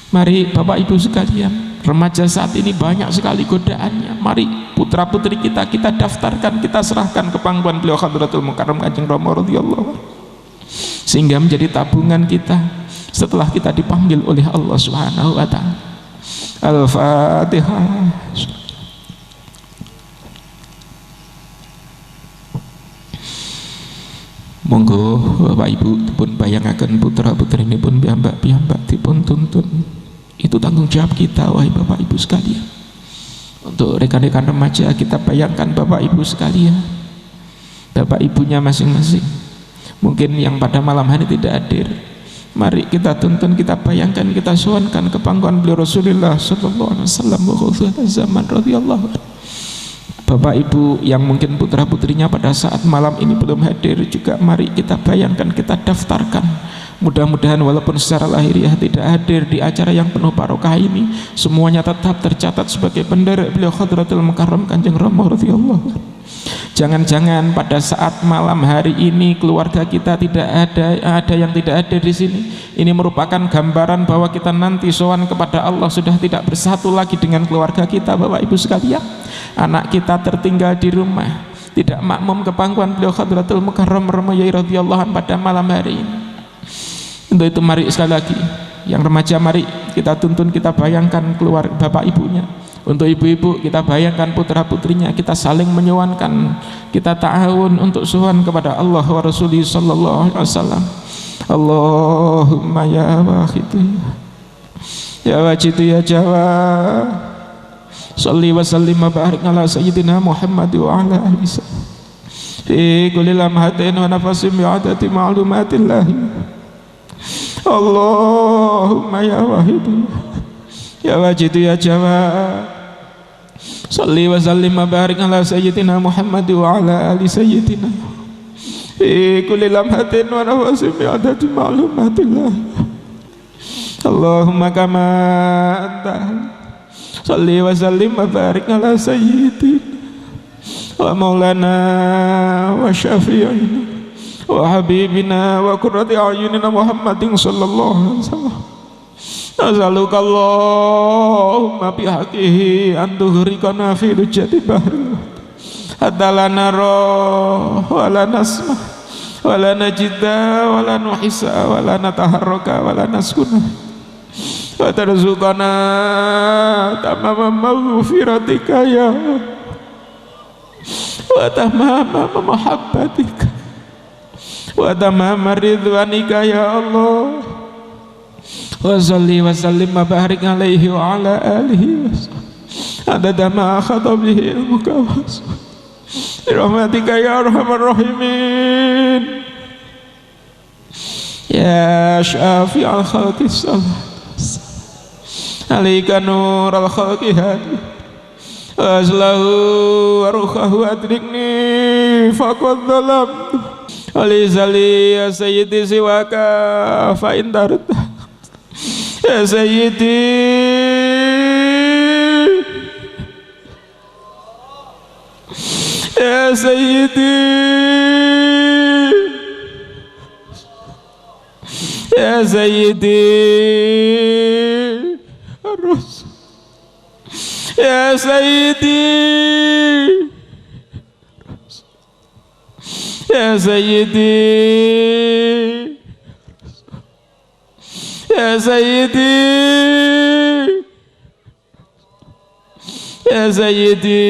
Mari Bapak Ibu sekalian, remaja saat ini banyak sekali godaannya. Mari putra putri kita daftarkan, kita serahkan ke pangkuan beliau Hadratul Mukarram Kanjeng Rama radhiyallahu anhu, sehingga menjadi tabungan kita setelah kita dipanggil oleh Allah Subhanahu wa taala. Al-Fatihah. Monggo Bapak Ibu pun bayangaken putra putri ini pun piyambak dipun tuntun. Itu tanggung jawab kita wahai Bapak Ibu sekalian. Untuk rekan-rekan remaja kita bayangkan Bapak Ibu sekalian, Bapak Ibunya masing-masing mungkin yang pada malam hari tidak hadir, mari kita tuntun, kita bayangkan, kita sowankan ke pangkuan beliau Rasulullah sallallahu alaihi wasallam wa khutbah zaman radhiyallahu anhu. Bapak Ibu yang mungkin putra putrinya pada saat malam ini belum hadir juga, mari kita bayangkan, kita daftarkan. Mudah-mudahan walaupun secara lahiriah tidak hadir di acara yang penuh barokah ini, semuanya tetap tercatat sebagai penderek beliau Hadratul Mukarram Kanjeng Rama radhiyallahu anhu. Jangan-jangan pada saat malam hari ini keluarga kita tidak ada yang tidak hadir di sini. Ini merupakan gambaran bahwa kita nanti sowan kepada Allah sudah tidak bersatu lagi dengan keluarga kita Bapak Ibu sekalian. Anak kita tertinggal di rumah, tidak makmum ke pangkuan beliau Hadratul Mukarram Ramayai radhiyallahu anhu pada malam hari ini. Untuk itu mari sekali lagi yang remaja, mari kita tuntun, kita bayangkan keluar bapak ibunya. Untuk ibu-ibu kita bayangkan putra putrinya, kita saling menyuwankan, kita ta'awun untuk suhan kepada Allah wa Rasulih sallallahu alaihi wasallam. Allahumma ya wahidu ya wajidu ya jawa, salli wa sallim wa barik ala sayyidina Muhammad wa ala alihi fi kulli lamhatin wa nafasin bi'adati ma'lumatillah. Allahumma ya wahidu ya wajidu ya jawa, Salli wa sallim wa barik ala sayyidina Muhammad wa ala ali sayyidina fi kulli lamhatin wa nafasin bi adadi ma'lumatillah. Allahumma kama anta salli wa sallim wa barik ala sayyidina wa maulana wa syafi'ina wa habibina wa qurrati a'yunina Muhammadin sallallahu alaihi wasallam. Nasaluka Allahumma bihaqihi an tuhrikana fi lujati bahri hatta la nara wa la nasma wa la najida wa la nuhisa wa la nataharraka wa la naskuna wa tarzuqana tamama maghfiratika ya wa tamama mahabbatika wa tamama ridwanika ya Allah. Wa salli wa sallim wa barik alaihi wa ala alihi wa adada ma akhadha bihi ilmuka wa rahmatika ya arhamar rahimin ya syafi'al khalqi salam alaika nur al khalqi hadi wa aslahu wa ruhahu adrikni faqad zalamtu Ali zali ya sayyidi siwaka fa indarta ya sayyidi ya sayyidi ya sayyidi Rasul ya sayyidi ya sayyidi ya sayyidi ya sayyidi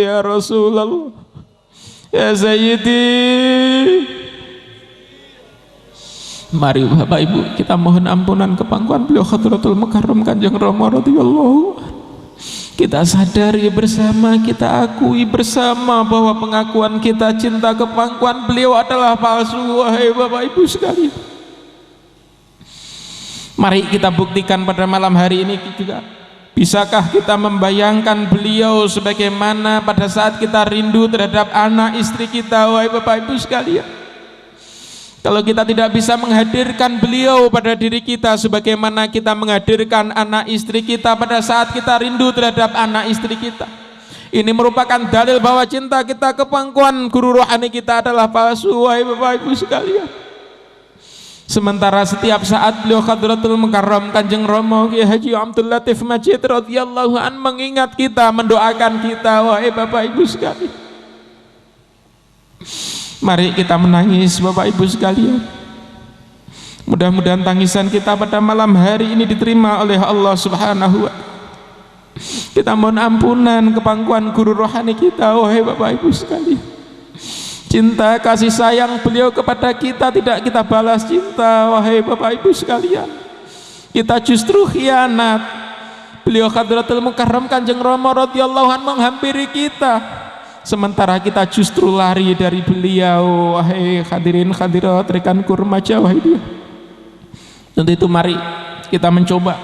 ya Rasulullah ya sayyidi. Mari Bapak Ibu kita mohon ampunan kepangkuan beliau Hadratul Mukarram Kanjeng Rama radhiyallahu. Kita sadari bersama, kita akui bersama bahwa pengakuan kita cinta kepangkuan beliau adalah palsu. Wahai Bapak Ibu sekalian, mari kita buktikan pada malam hari ini juga. Bisakah kita membayangkan beliau sebagaimana pada saat kita rindu terhadap anak istri kita? Wahai Bapak Ibu sekalian, kalau kita tidak bisa menghadirkan beliau pada diri kita sebagaimana kita menghadirkan anak istri kita pada saat kita rindu terhadap anak istri kita, ini merupakan dalil bahwa cinta kita ke pangkuan guru rohani kita adalah palsu. Wahai Bapak Ibu sekalian, sementara setiap saat beliau Hadratul Mukarram Kanjeng Rama Kiai Haji Abdul Latif Majid radhiyallahu an mengingat kita, mendoakan kita. Wahai Bapak Ibu sekalian, mari kita menangis Bapak Ibu sekalian. Mudah-mudahan tangisan kita pada malam hari ini diterima oleh Allah Subhanahu wa ta'ala. Kita mohon ampunan ke pangkuan guru rohani kita. Wahai Bapak Ibu sekalian, cinta kasih sayang beliau kepada kita tidak kita balas cinta. Wahai Bapak Ibu sekalian, kita justru khianat. Beliau Hadratul Mukarram Kanjeng Rama radhiyallahu an menghampiri kita, sementara kita justru lari dari beliau. Wahai hadirin hadirat rekan kurmaja, wahai dia. Untuk itu mari kita mencoba,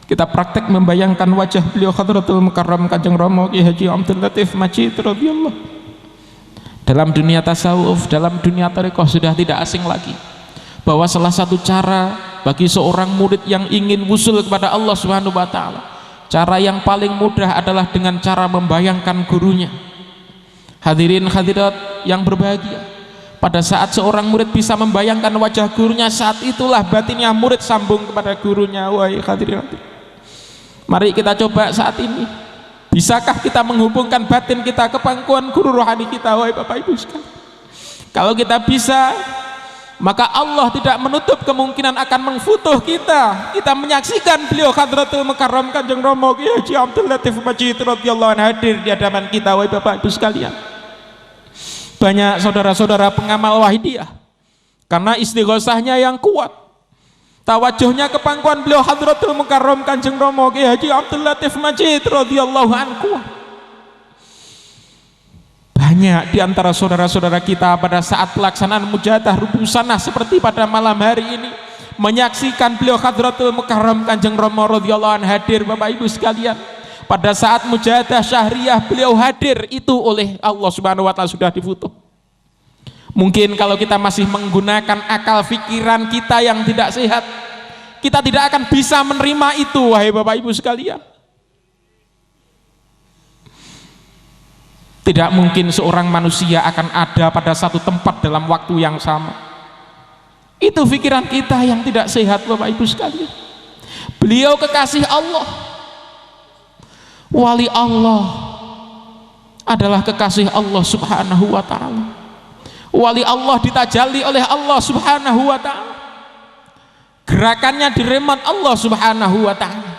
kita praktek membayangkan wajah beliau Hadratul Mukarram Kanjeng Rama Kiai Haji Abdul Latif Majid radhiyallahu. Dalam dunia tasawuf, dalam dunia thariqah sudah tidak asing lagi bahwa salah satu cara bagi seorang murid yang ingin wusul kepada Allah Subhanahu wa ta'ala, cara yang paling mudah adalah dengan cara membayangkan gurunya. Hadirin hadirat yang berbahagia, pada saat seorang murid bisa membayangkan wajah gurunya, saat itulah batinnya murid sambung kepada gurunya. Wahai hadirin hadirat, mari kita coba saat ini. Bisakah kita menghubungkan batin kita ke pangkuan guru rohani kita? Wahai Bapak Ibu sekalian, kalau kita bisa, maka Allah tidak menutup kemungkinan akan mengfutuh kita. Kita menyaksikan beliau Hadratul Mukarram Kanjeng Rama Kiai Haji Abdul Latif Majid radhiyallahu anhu hadir di hadapan kita. Wahai Bapak Ibu sekalian, banyak saudara-saudara pengamal wahidiyah karena istighosahnya yang kuat, tawajuhnya ke pangkuan beliau Hadratul Mukarram Kanjeng Rama Kiai Haji Abdul Latif Majid radhiyallahu anhu. Banyak di antara saudara-saudara kita pada saat pelaksanaan mujahadah rubusanah seperti pada malam hari ini menyaksikan beliau Hadratul Mukarram Kanjeng Rama radhiyallahu anhu hadir. Bapak Ibu sekalian, pada saat mujahadah syahriyah beliau hadir, itu oleh Allah Subhanahu wa taala sudah difutuh. Mungkin kalau kita masih menggunakan akal pikiran kita yang tidak sehat, kita tidak akan bisa menerima itu, wahai Bapak Ibu sekalian. Tidak mungkin seorang manusia akan ada pada satu tempat dalam waktu yang sama. Itu pikiran kita yang tidak sehat, Bapak Ibu sekalian. Beliau kekasih Allah, wali Allah, adalah kekasih Allah Subhanahu wa ta'ala. Wali Allah ditajalli oleh Allah Subhanahu wa ta'ala, gerakannya diremat Allah Subhanahu wa ta'ala.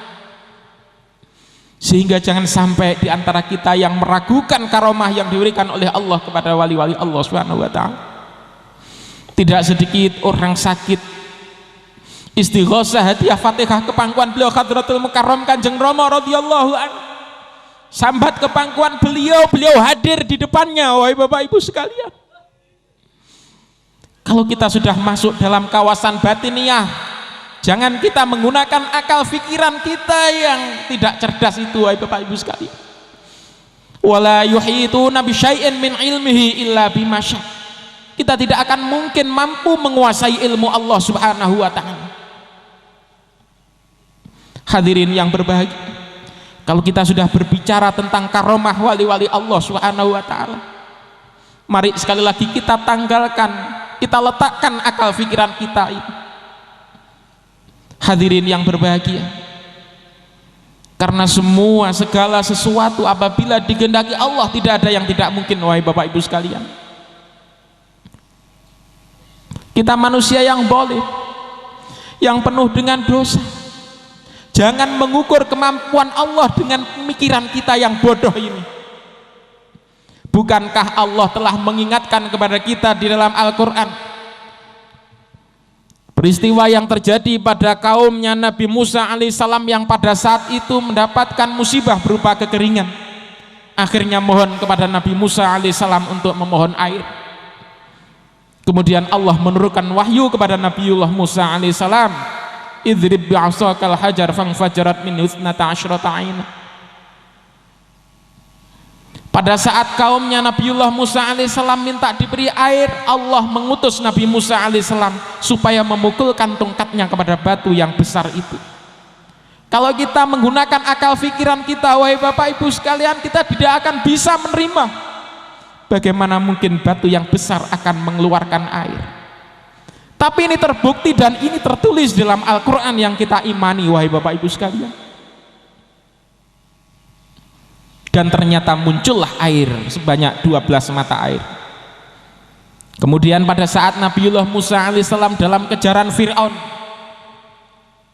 Sehingga jangan sampai di antara kita yang meragukan karomah yang diberikan oleh Allah kepada wali-wali Allah Subhanahu wa ta'ala. Tidak sedikit orang sakit istighosah hadiah Fatihah kepangkuan beliau Hadratul Mukarram Kanjeng Rama radhiyallahu anhu, sambat kepangkuan beliau hadir di depannya, wahai Bapak Ibu sekalian. Kalau kita sudah masuk dalam kawasan batiniah, jangan kita menggunakan akal pikiran kita yang tidak cerdas itu, wahai Bapak Ibu sekalian. Wala yuhituna bi syai'in min ilmihi illa bima syaa. Kita tidak akan mungkin mampu menguasai ilmu Allah Subhanahu wa ta'ala. Hadirin yang berbahagia, kalau kita sudah berbicara tentang karomah wali-wali Allah Subhanahu wa ta'ala, mari sekali lagi kita tanggalkan, kita letakkan akal pikiran kita itu. Hadirin yang berbahagia, karena semua segala sesuatu apabila dikehendaki Allah, tidak ada yang tidak mungkin, wahai Bapak Ibu sekalian. Kita manusia yang boleh, yang penuh dengan dosa. Jangan mengukur kemampuan Allah dengan pemikiran kita yang bodoh ini. Bukankah Allah telah mengingatkan kepada kita di dalam Al-Quran peristiwa yang terjadi pada kaumnya Nabi Musa alaihissalam yang pada saat itu mendapatkan musibah berupa kekeringan. Akhirnya mohon kepada Nabi Musa alaihissalam untuk memohon air. Kemudian Allah menurunkan wahyu kepada Nabiullah Musa alaihissalam, idrib bi'asakal hajar fangfajarat min husnata asyrata aina. Pada saat kaumnya Nabiullah Musa alaihissalam minta diberi air, Allah mengutus Nabi Musa alaihissalam supaya memukulkan tongkatnya kepada batu yang besar itu. Kalau kita menggunakan akal pikiran kita, wahai Bapak Ibu sekalian, kita tidak akan bisa menerima. Bagaimana mungkin batu yang besar akan mengeluarkan air? Tapi ini terbukti dan ini tertulis dalam Al-Quran yang kita imani, wahai Bapak Ibu sekalian. Dan ternyata muncullah air sebanyak 12 mata air. Kemudian pada saat Nabiullah Musa alaihissalam dalam kejaran Fir'aun,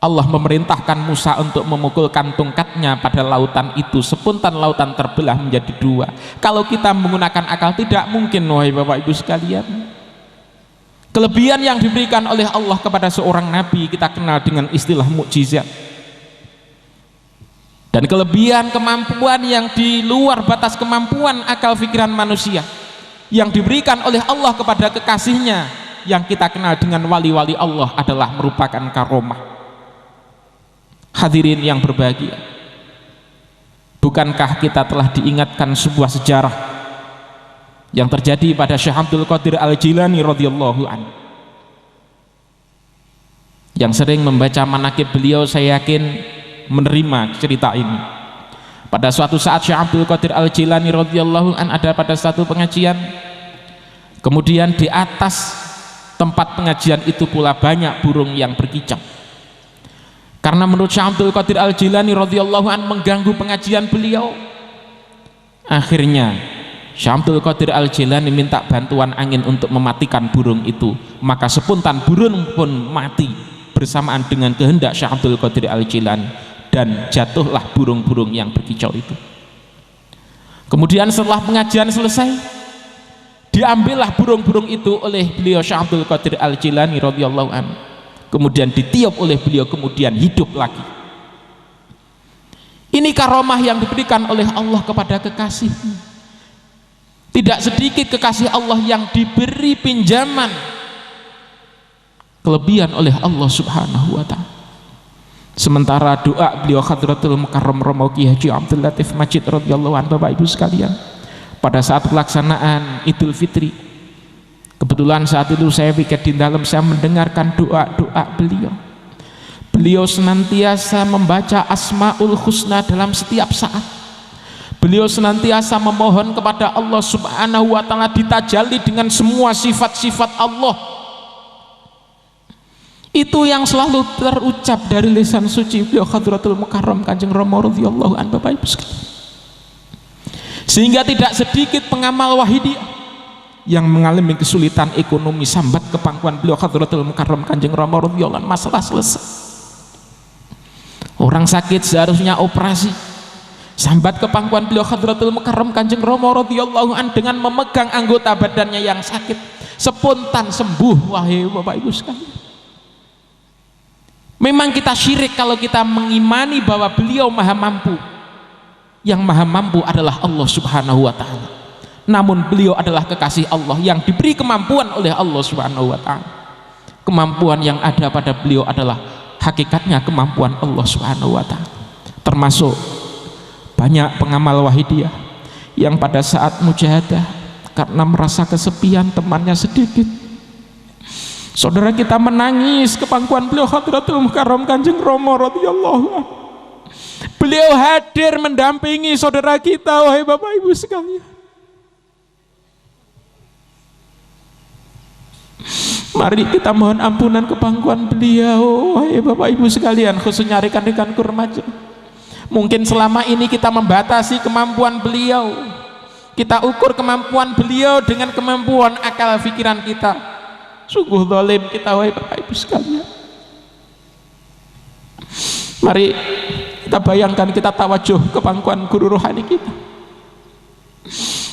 Allah memerintahkan Musa untuk memukulkan tongkatnya pada lautan itu, sepuntan lautan terbelah menjadi dua. Kalau kita menggunakan akal, tidak mungkin, wahai Bapak Ibu sekalian. Kelebihan yang diberikan oleh Allah kepada seorang nabi kita kenal dengan istilah mukjizat. Dan kelebihan kemampuan yang di luar batas kemampuan akal pikiran manusia yang diberikan oleh Allah kepada kekasihnya yang kita kenal dengan wali-wali Allah adalah merupakan karomah. Hadirin yang berbahagia, bukankah kita telah diingatkan sebuah sejarah yang terjadi pada Syekh Abdul Qadir Al-Jilani radhiyallahu anhu? Yang sering membaca manaqib beliau, saya yakin menerima cerita ini. Pada suatu saat Syekh Abdul Qadir Al-Jilani radhiyallahu anhu ada pada satu pengajian, kemudian di atas tempat pengajian itu pula banyak burung yang berkicau. Karena menurut Syekh Abdul Qadir Al-Jilani radhiyallahu anhu mengganggu pengajian beliau, akhirnya Syekh Abdul Qadir Al-Jilani minta bantuan angin untuk mematikan burung itu. Maka sepuntan burung pun mati bersamaan dengan kehendak Syekh Abdul Qadir Al-Jilani, dan jatuhlah burung-burung yang berkicau itu. Kemudian setelah pengajian selesai, diambillah burung-burung itu oleh beliau Syekh Abdul Qadir Al-Jilani radhiyallahu anhu. Kemudian ditiup oleh beliau, kemudian hidup lagi. Ini karomah yang diberikan oleh Allah kepada kekasihnya. Tidak sedikit kekasih Allah yang diberi pinjaman kelebihan oleh Allah Subhanahu wa ta'ala. Sementara doa beliau Hadratul Mukarram Romo Ki Haji Abdul Latif Majid radhiyallahu anhu, Bapak Ibu sekalian, pada saat pelaksanaan Idul Fitri, kebetulan saat itu saya piket di dalam, saya mendengarkan doa-doa beliau. Beliau senantiasa membaca Asmaul Husna dalam setiap saat. Beliau senantiasa memohon kepada Allah Subhanahu wa taala ditajalli dengan semua sifat-sifat Allah. Itu yang selalu terucap dari lisan suci beliau Hadratul Mukarram Kanjeng Rama radhiyallahu anhu, Bapak Ibu sekalian. Sehingga tidak sedikit pengamal Wahidiyah yang mengalami kesulitan ekonomi, sambat ke pangkuan beliau Hadratul Mukarram Kanjeng Rama radhiyallahu anhu, masalah selesai. Orang sakit seharusnya operasi, sambat ke pangkuan beliau Hadratul Mukarram Kanjeng Rama radhiyallahu anhu dengan memegang anggota badannya yang sakit, spontan sembuh. Wahai Bapak Ibu sekalian, memang kita syirik kalau kita mengimani bahwa beliau maha mampu. Yang maha mampu adalah Allah Subhanahu wa ta'ala, namun beliau adalah kekasih Allah yang diberi kemampuan oleh Allah Subhanahu wa ta'ala. Kemampuan yang ada pada beliau adalah hakikatnya kemampuan Allah Subhanahu wa ta'ala. Termasuk banyak pengamal Wahidiyah yang pada saat mujahadah karena merasa kesepian, temannya sedikit, saudara kita menangis ke pangkuan beliau Hadratul Mukarram Kanjeng Rama radhiyallahu anhu. Beliau hadir mendampingi saudara kita, wahai Bapak Ibu sekalian. Mari kita mohon ampunan ke pangkuan beliau, wahai Bapak Ibu sekalian, khususnya rekan-rekan remaja. Mungkin selama ini kita membatasi kemampuan beliau, kita ukur kemampuan beliau dengan kemampuan akal pikiran kita. Sungguh zalim kita, wahai Bapak Ibu sekalian. Mari kita bayangkan, kita tawajuh ke pangkuan guru rohani kita.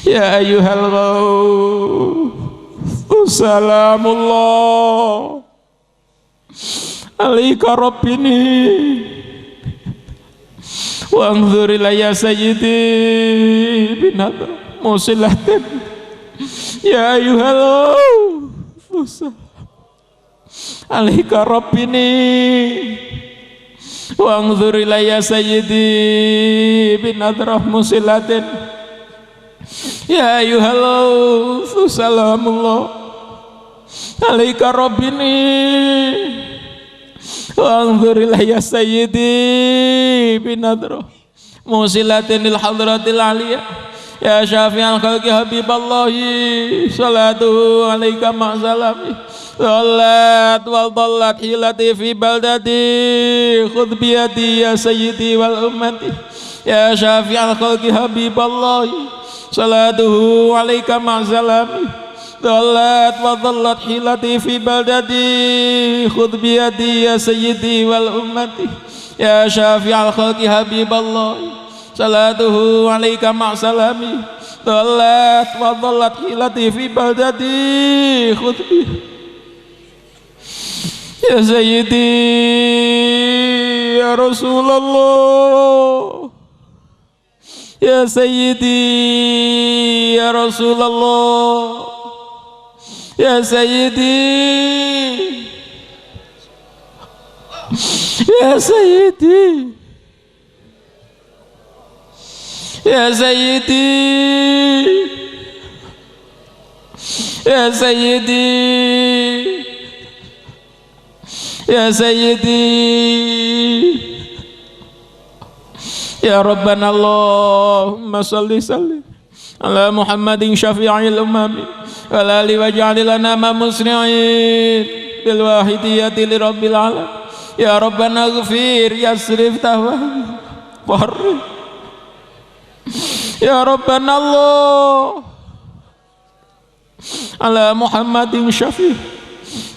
Ya ayyuhal salamullah alaika rabbini wa anzur ilayya sayyidi binadra musilatin. Ya ayyuhal alaika rabbini wa anzur ilayya sayyidi binadrah musilatin. Ya ayyuhal salamullah alaika rabbini wa anzur ilayya sayyidi binadrah musilatin lil hadratil aliyah. Ya syafi'al khalqi habiballahi salatu alaika ma'salami Dhalat wal dhalat hilati fi baldati khudh biyadi ya sayyidi wal ummati. Ya syafi'al khalqi habiballahi salatuhu alaika ma'salami Dhalat wal dhalat hilati fi baldati khudh biyadi ya sayyidi wal ummati. Ya syafi'al khalqi habiballahi salatuhu alaika ma'salami Dhalat wal dhalat hilati fi baldati khudh biyadi ya sayyidi ya Rasulullah. Ya sayyidi ya Rasulullah. Ya sayyidi ya sayyidi ya sayyidi ya sayyidi ya sayyidi ya Rabbana Allahumma salli sallim ala Muhammadin syafi'il umami wa ali waj'al lana ma musli'in bil wahidiyati li rabbil alam. Ya Rabbana ighfir yasrif tawah qarrib. Ya Rabbana Allah ala Muhammadin syafi'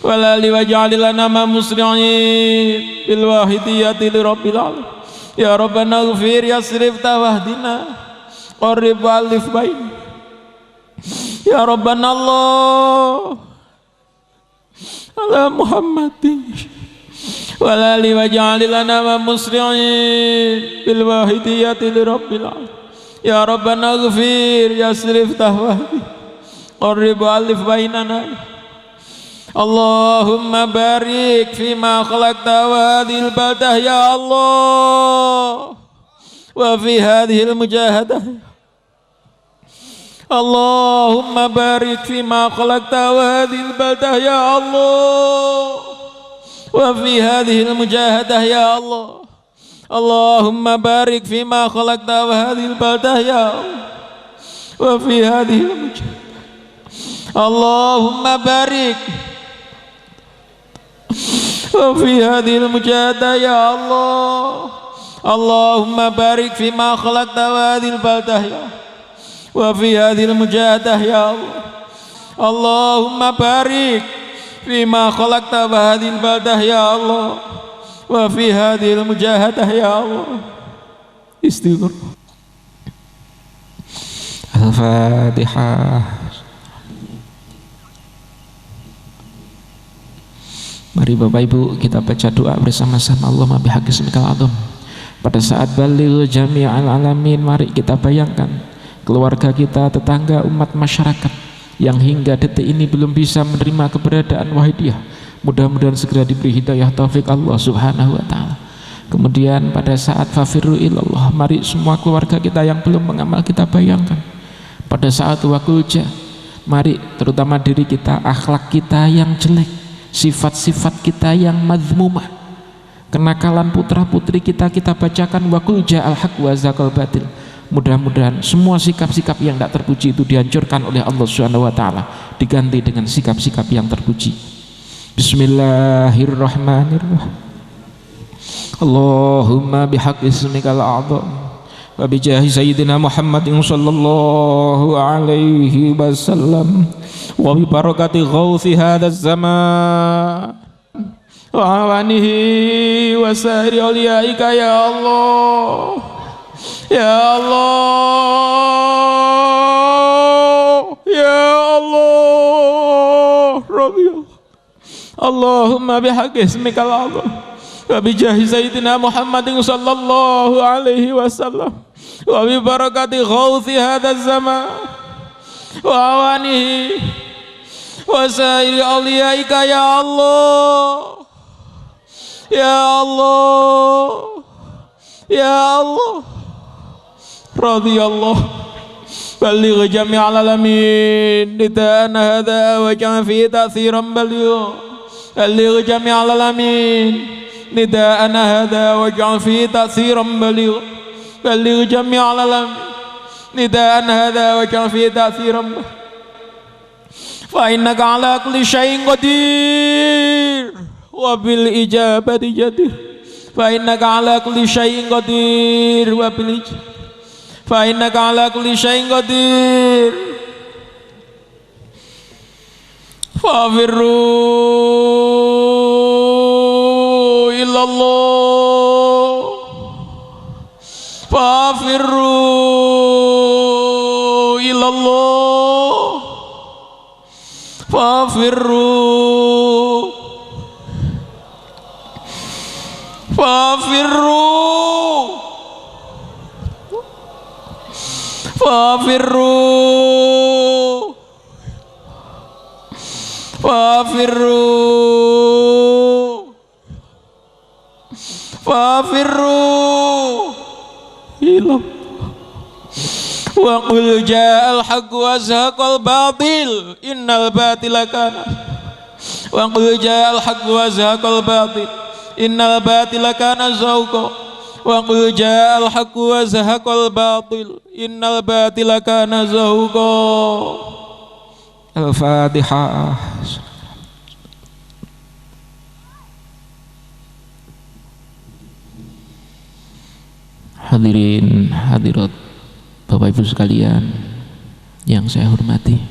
wala li waj'al lana ma musli'in bil wahidiyati li rabbil alamin. Ya Rabbana ighfir yasrif tawahdina qarrib alif bain. Ya Rabbana Allah ala Muhammadin wala li waj'al lana ma musli'in bil wahidiyati li rabbil alamin. Ya Rabbana ighfir yasrif tawahdina qarrib alif bainana. Allahumma barik fima khalaqta wa hadhil baldah ya Allah wa fi hadhil mujahadah. Allahumma barik fima khalaqta wa hadhil baldah ya Allah wa fi hadhil mujahadah ya Allah. Allahumma barik fima khalaqta wa hadhil baldah ya Allah wa fi hadhil mujahadah. Allahumma barik wa fi hadhil mujahadah ya Allah. Allahumma barik fima khalaqta wa hadhil baldah ya wa fi hadhil mujahadah ya Allah. Allahumma barik fima khalaqta wa hadhil baldah ya Allah wa fi hadhil mujahadah ya Allah. Istighfar. Al-Fatihah. Mari Bapak Ibu kita baca doa bersama-sama. Allahumma bihaqqi ismikal azam. Pada saat baligh jami'al alamin, mari kita bayangkan keluarga kita, tetangga, umat masyarakat yang hingga detik ini belum bisa menerima keberadaan Wahidiyah. Mudah-mudahan segera diberi hidayah taufik Allah Subhanahu wa taala. Kemudian pada saat fafirru ilallah, mari semua keluarga kita yang belum mengamal kita bayangkan. Pada saat wakulja, mari terutama diri kita, akhlak kita yang jelek, sifat-sifat kita yang mazmumah, kenakalan putra-putri kita bacakan wakulja al-haq wa zaqal batil. Mudah-mudahan semua sikap-sikap yang tidak terpuji itu dihancurkan oleh Allah Subhanahu wa taala, diganti dengan sikap-sikap yang terpuji. Bismillahirrahmanirrahim. Allahumma bihaqqi ismikal a'zam wa bijahi sayyidina Muhammadin sallallahu alaihi wasallam wa bi barakati ghauthi hadzal zaman wa awanihi wa sa'iri awliyaika ya Allah ya Allah ya Allah radhiyallahu. Allahumma bihaqqi ismikal a'zam wa bijahi sayyidina Muhammadin sallallahu alaihi wasallam wa bi barakati ghauthi hadzal zaman wa awanihi wa sa'iri awliyaika ya Allah ya Allah ya Allah radhiyallahu. Baligh jami'al alamin nida'ana hadha wa ja'al fi ta'thiran baligh. Baligh jami'al alamin nida'ana hadha wa ja'al fi ta'thiran baligh. Baligh jami'al alamin nida'ana hadha wa ja'al fi ta'thiran baligh. Fa innaka ala kulli syai'in qadir wa bil ijabati jadir. Fa innaka ala kulli syai'in qadir wa bil ijabati. Fa innaka ala kulli syai'in qadir. Fafirru ilallah. Fafirru ilallah. Fafirru. Fafirru. Fafirru. Fafirru. Fafirru ilallah. Wa qul ja'al haqq wa zahaqal batil innal batila kana. Wa qul ja'al haqq wa zahaqal batil innal batila kana zahuqa. Wa qul ja'al haqq wa zahaqal batil innal batila kana zahuqa. Al-Fatihah. Hadirin hadirat Bapak Ibu sekalian yang saya hormati,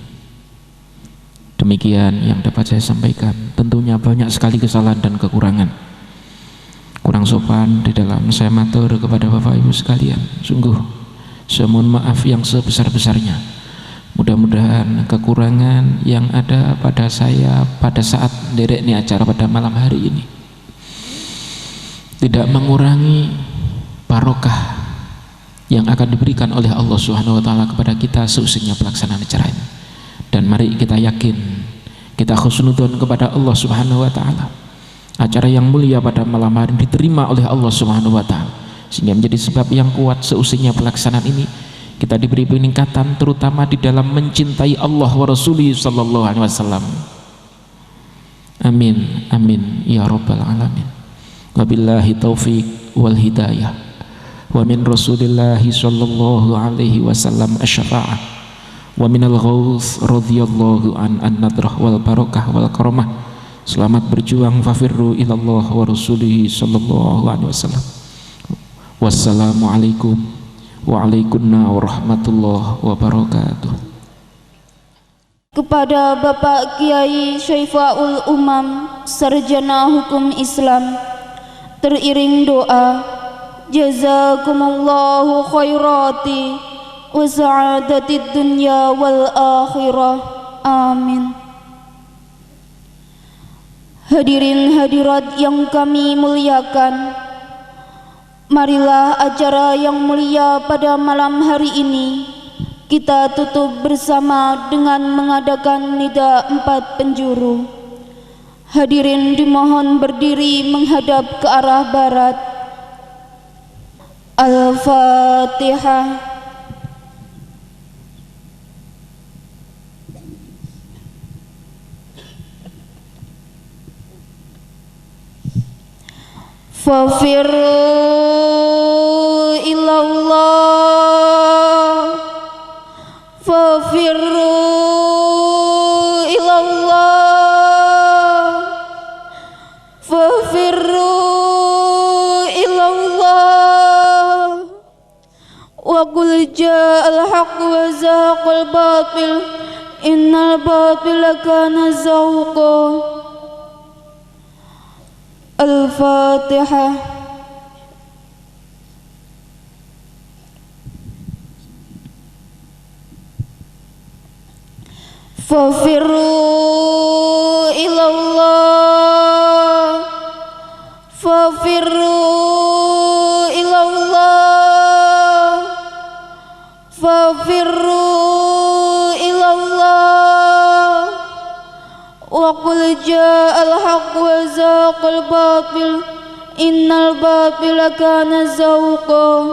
demikian yang dapat saya sampaikan. Tentunya banyak sekali kesalahan dan kekurangan, kurang sopan di dalam saya matur kepada Bapak Ibu sekalian. Sungguh saya mohon maaf yang sebesar-besarnya. Mudah-mudahan kekurangan yang ada pada saya pada saat mendereknya acara pada malam hari ini tidak mengurangi barokah yang akan diberikan oleh Allah Subhanahu wa taala kepada kita seusainya pelaksanaan acara ini. Dan mari kita yakin Kita husnudzon kepada Allah Subhanahu wa taala. Acara yang mulia pada malam hari diterima oleh Allah Subhanahu wa taala, sehingga menjadi sebab yang kuat seusainya pelaksanaan ini kita diberi peningkatan terutama di dalam mencintai Allah wa Rasulih sallallahu alaihi wasallam. Amin amin ya rabbal alamin. Wabillahi taufiq wal hidayah. Wa min Rasulillahi sallallahu alaihi wasallam asy-syafa'ah. Wa minal ghauts radhiyallahu an nadrah wal barakah wal karamah. Selamat berjuang, fafirru ilallah wa rasulihi sallallahu alaihi wasallam. Wassalamualaikum waalaikumsalam warahmatullahi wabarakatuh. Kepada Bapak Kiai Syaifa'ul Umam, Sarjana Hukum Islam, teriring doa, jazakumullahu khairati wa sa'adatid dunya wal akhirah, amin. Hadirin hadirat yang kami muliakan, marilah acara yang mulia pada malam hari ini kita tutup bersama dengan mengadakan nida 4 penjuru. Hadirin dimohon berdiri menghadap ke arah barat. Al-Fatihah. Fafirru ilallah, fafirru ilallah, fafirru ilallah. Wa qul ja'al haqq wa zahaqal batil, innal batila kana zahuqa. Al-Fatihah. Fafirru ilallah, fafirru ilallah, fafirru ilallah. Wa qul ja'al haqq wa zahaqal batil, innal batila kana zahuqa.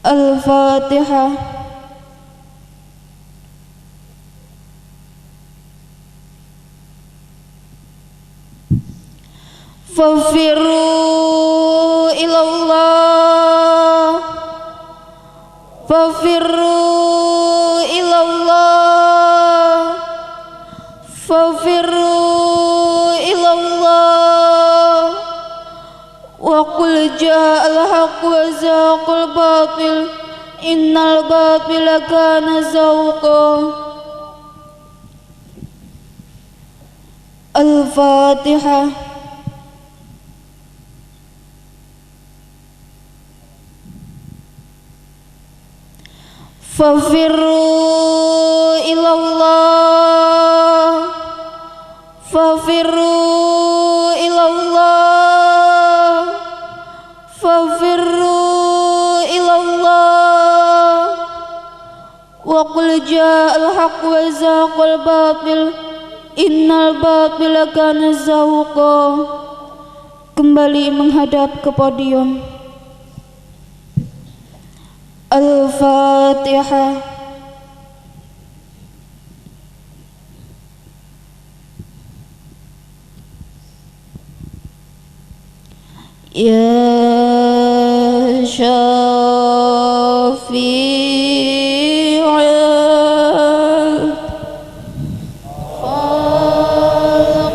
Al-Fatihah. Fafirru ilallah, fafirru ilallah, fafirru ilallah. Wa qul ja'al haqq wa zahaqal batil, innal batila kana zahuqa. Al-Fatihah. Fafirru ilallah, fafirru ilallah, fafirru ilallah. Wa qul ja'al haqq wa zahaqal batil, innal batila kana zahuqa. Kembali menghadap ke podium. Al-Fatihah. Ya Syafi'al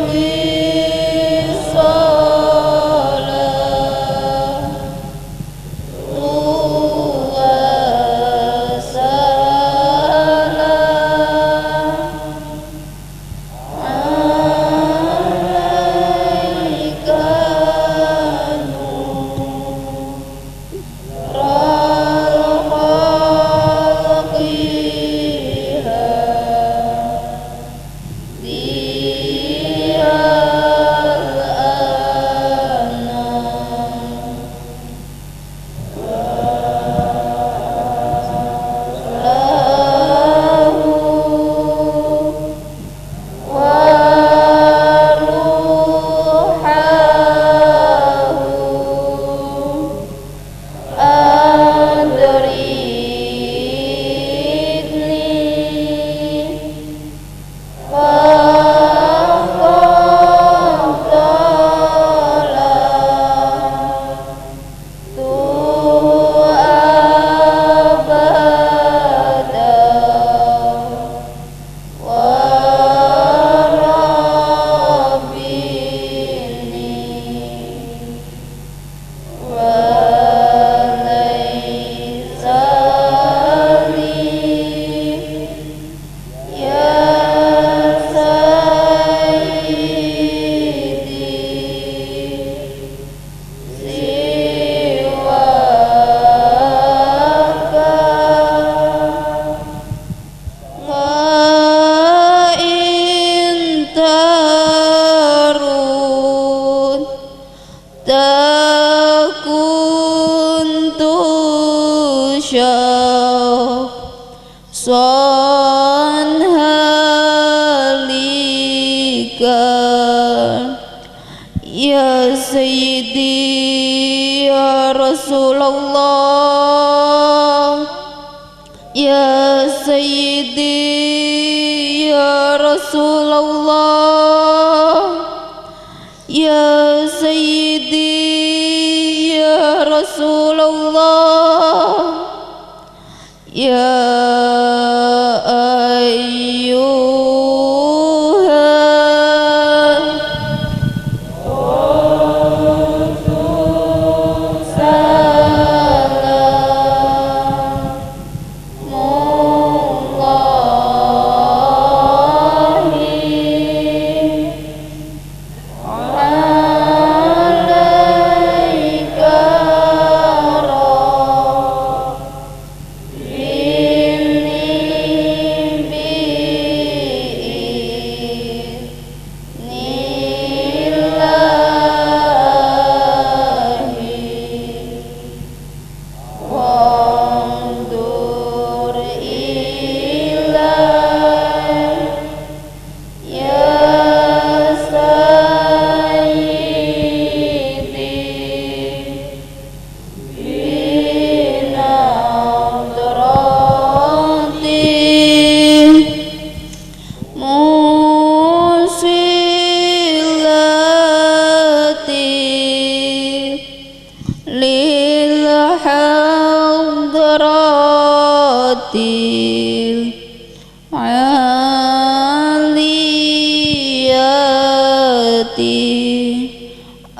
khalqi salam alaika Syekh Halika Ya Sayyidi Ya Rasulullah Ya Sayyidi Ya Rasulullah Ya Sayyidi Ya Rasulullah Ya ayyuhan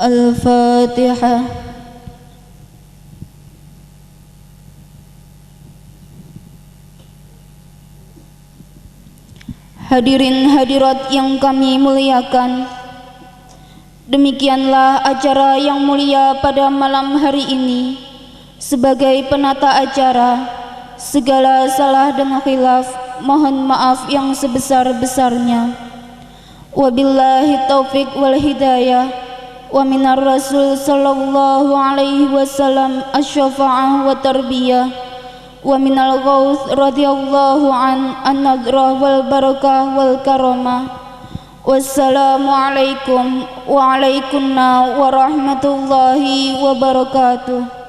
Al-Fatihah. Hadirin hadirat yang kami muliakan, demikianlah acara yang mulia pada malam hari ini. Sebagai penata acara, segala salah dan khilaf mohon maaf yang sebesar-besarnya. Wabillahi taufiq wal hidayah. Wa minar rasul sallallahu alaihi wasallam asy-syafa'ah wa tarbiyah. Wa minal ghauth radhiyallahu an-nadrah wal barakah wal karamah. Wassalamu alaikum wa alaikumussalam warahmatullahi wabarakatuh.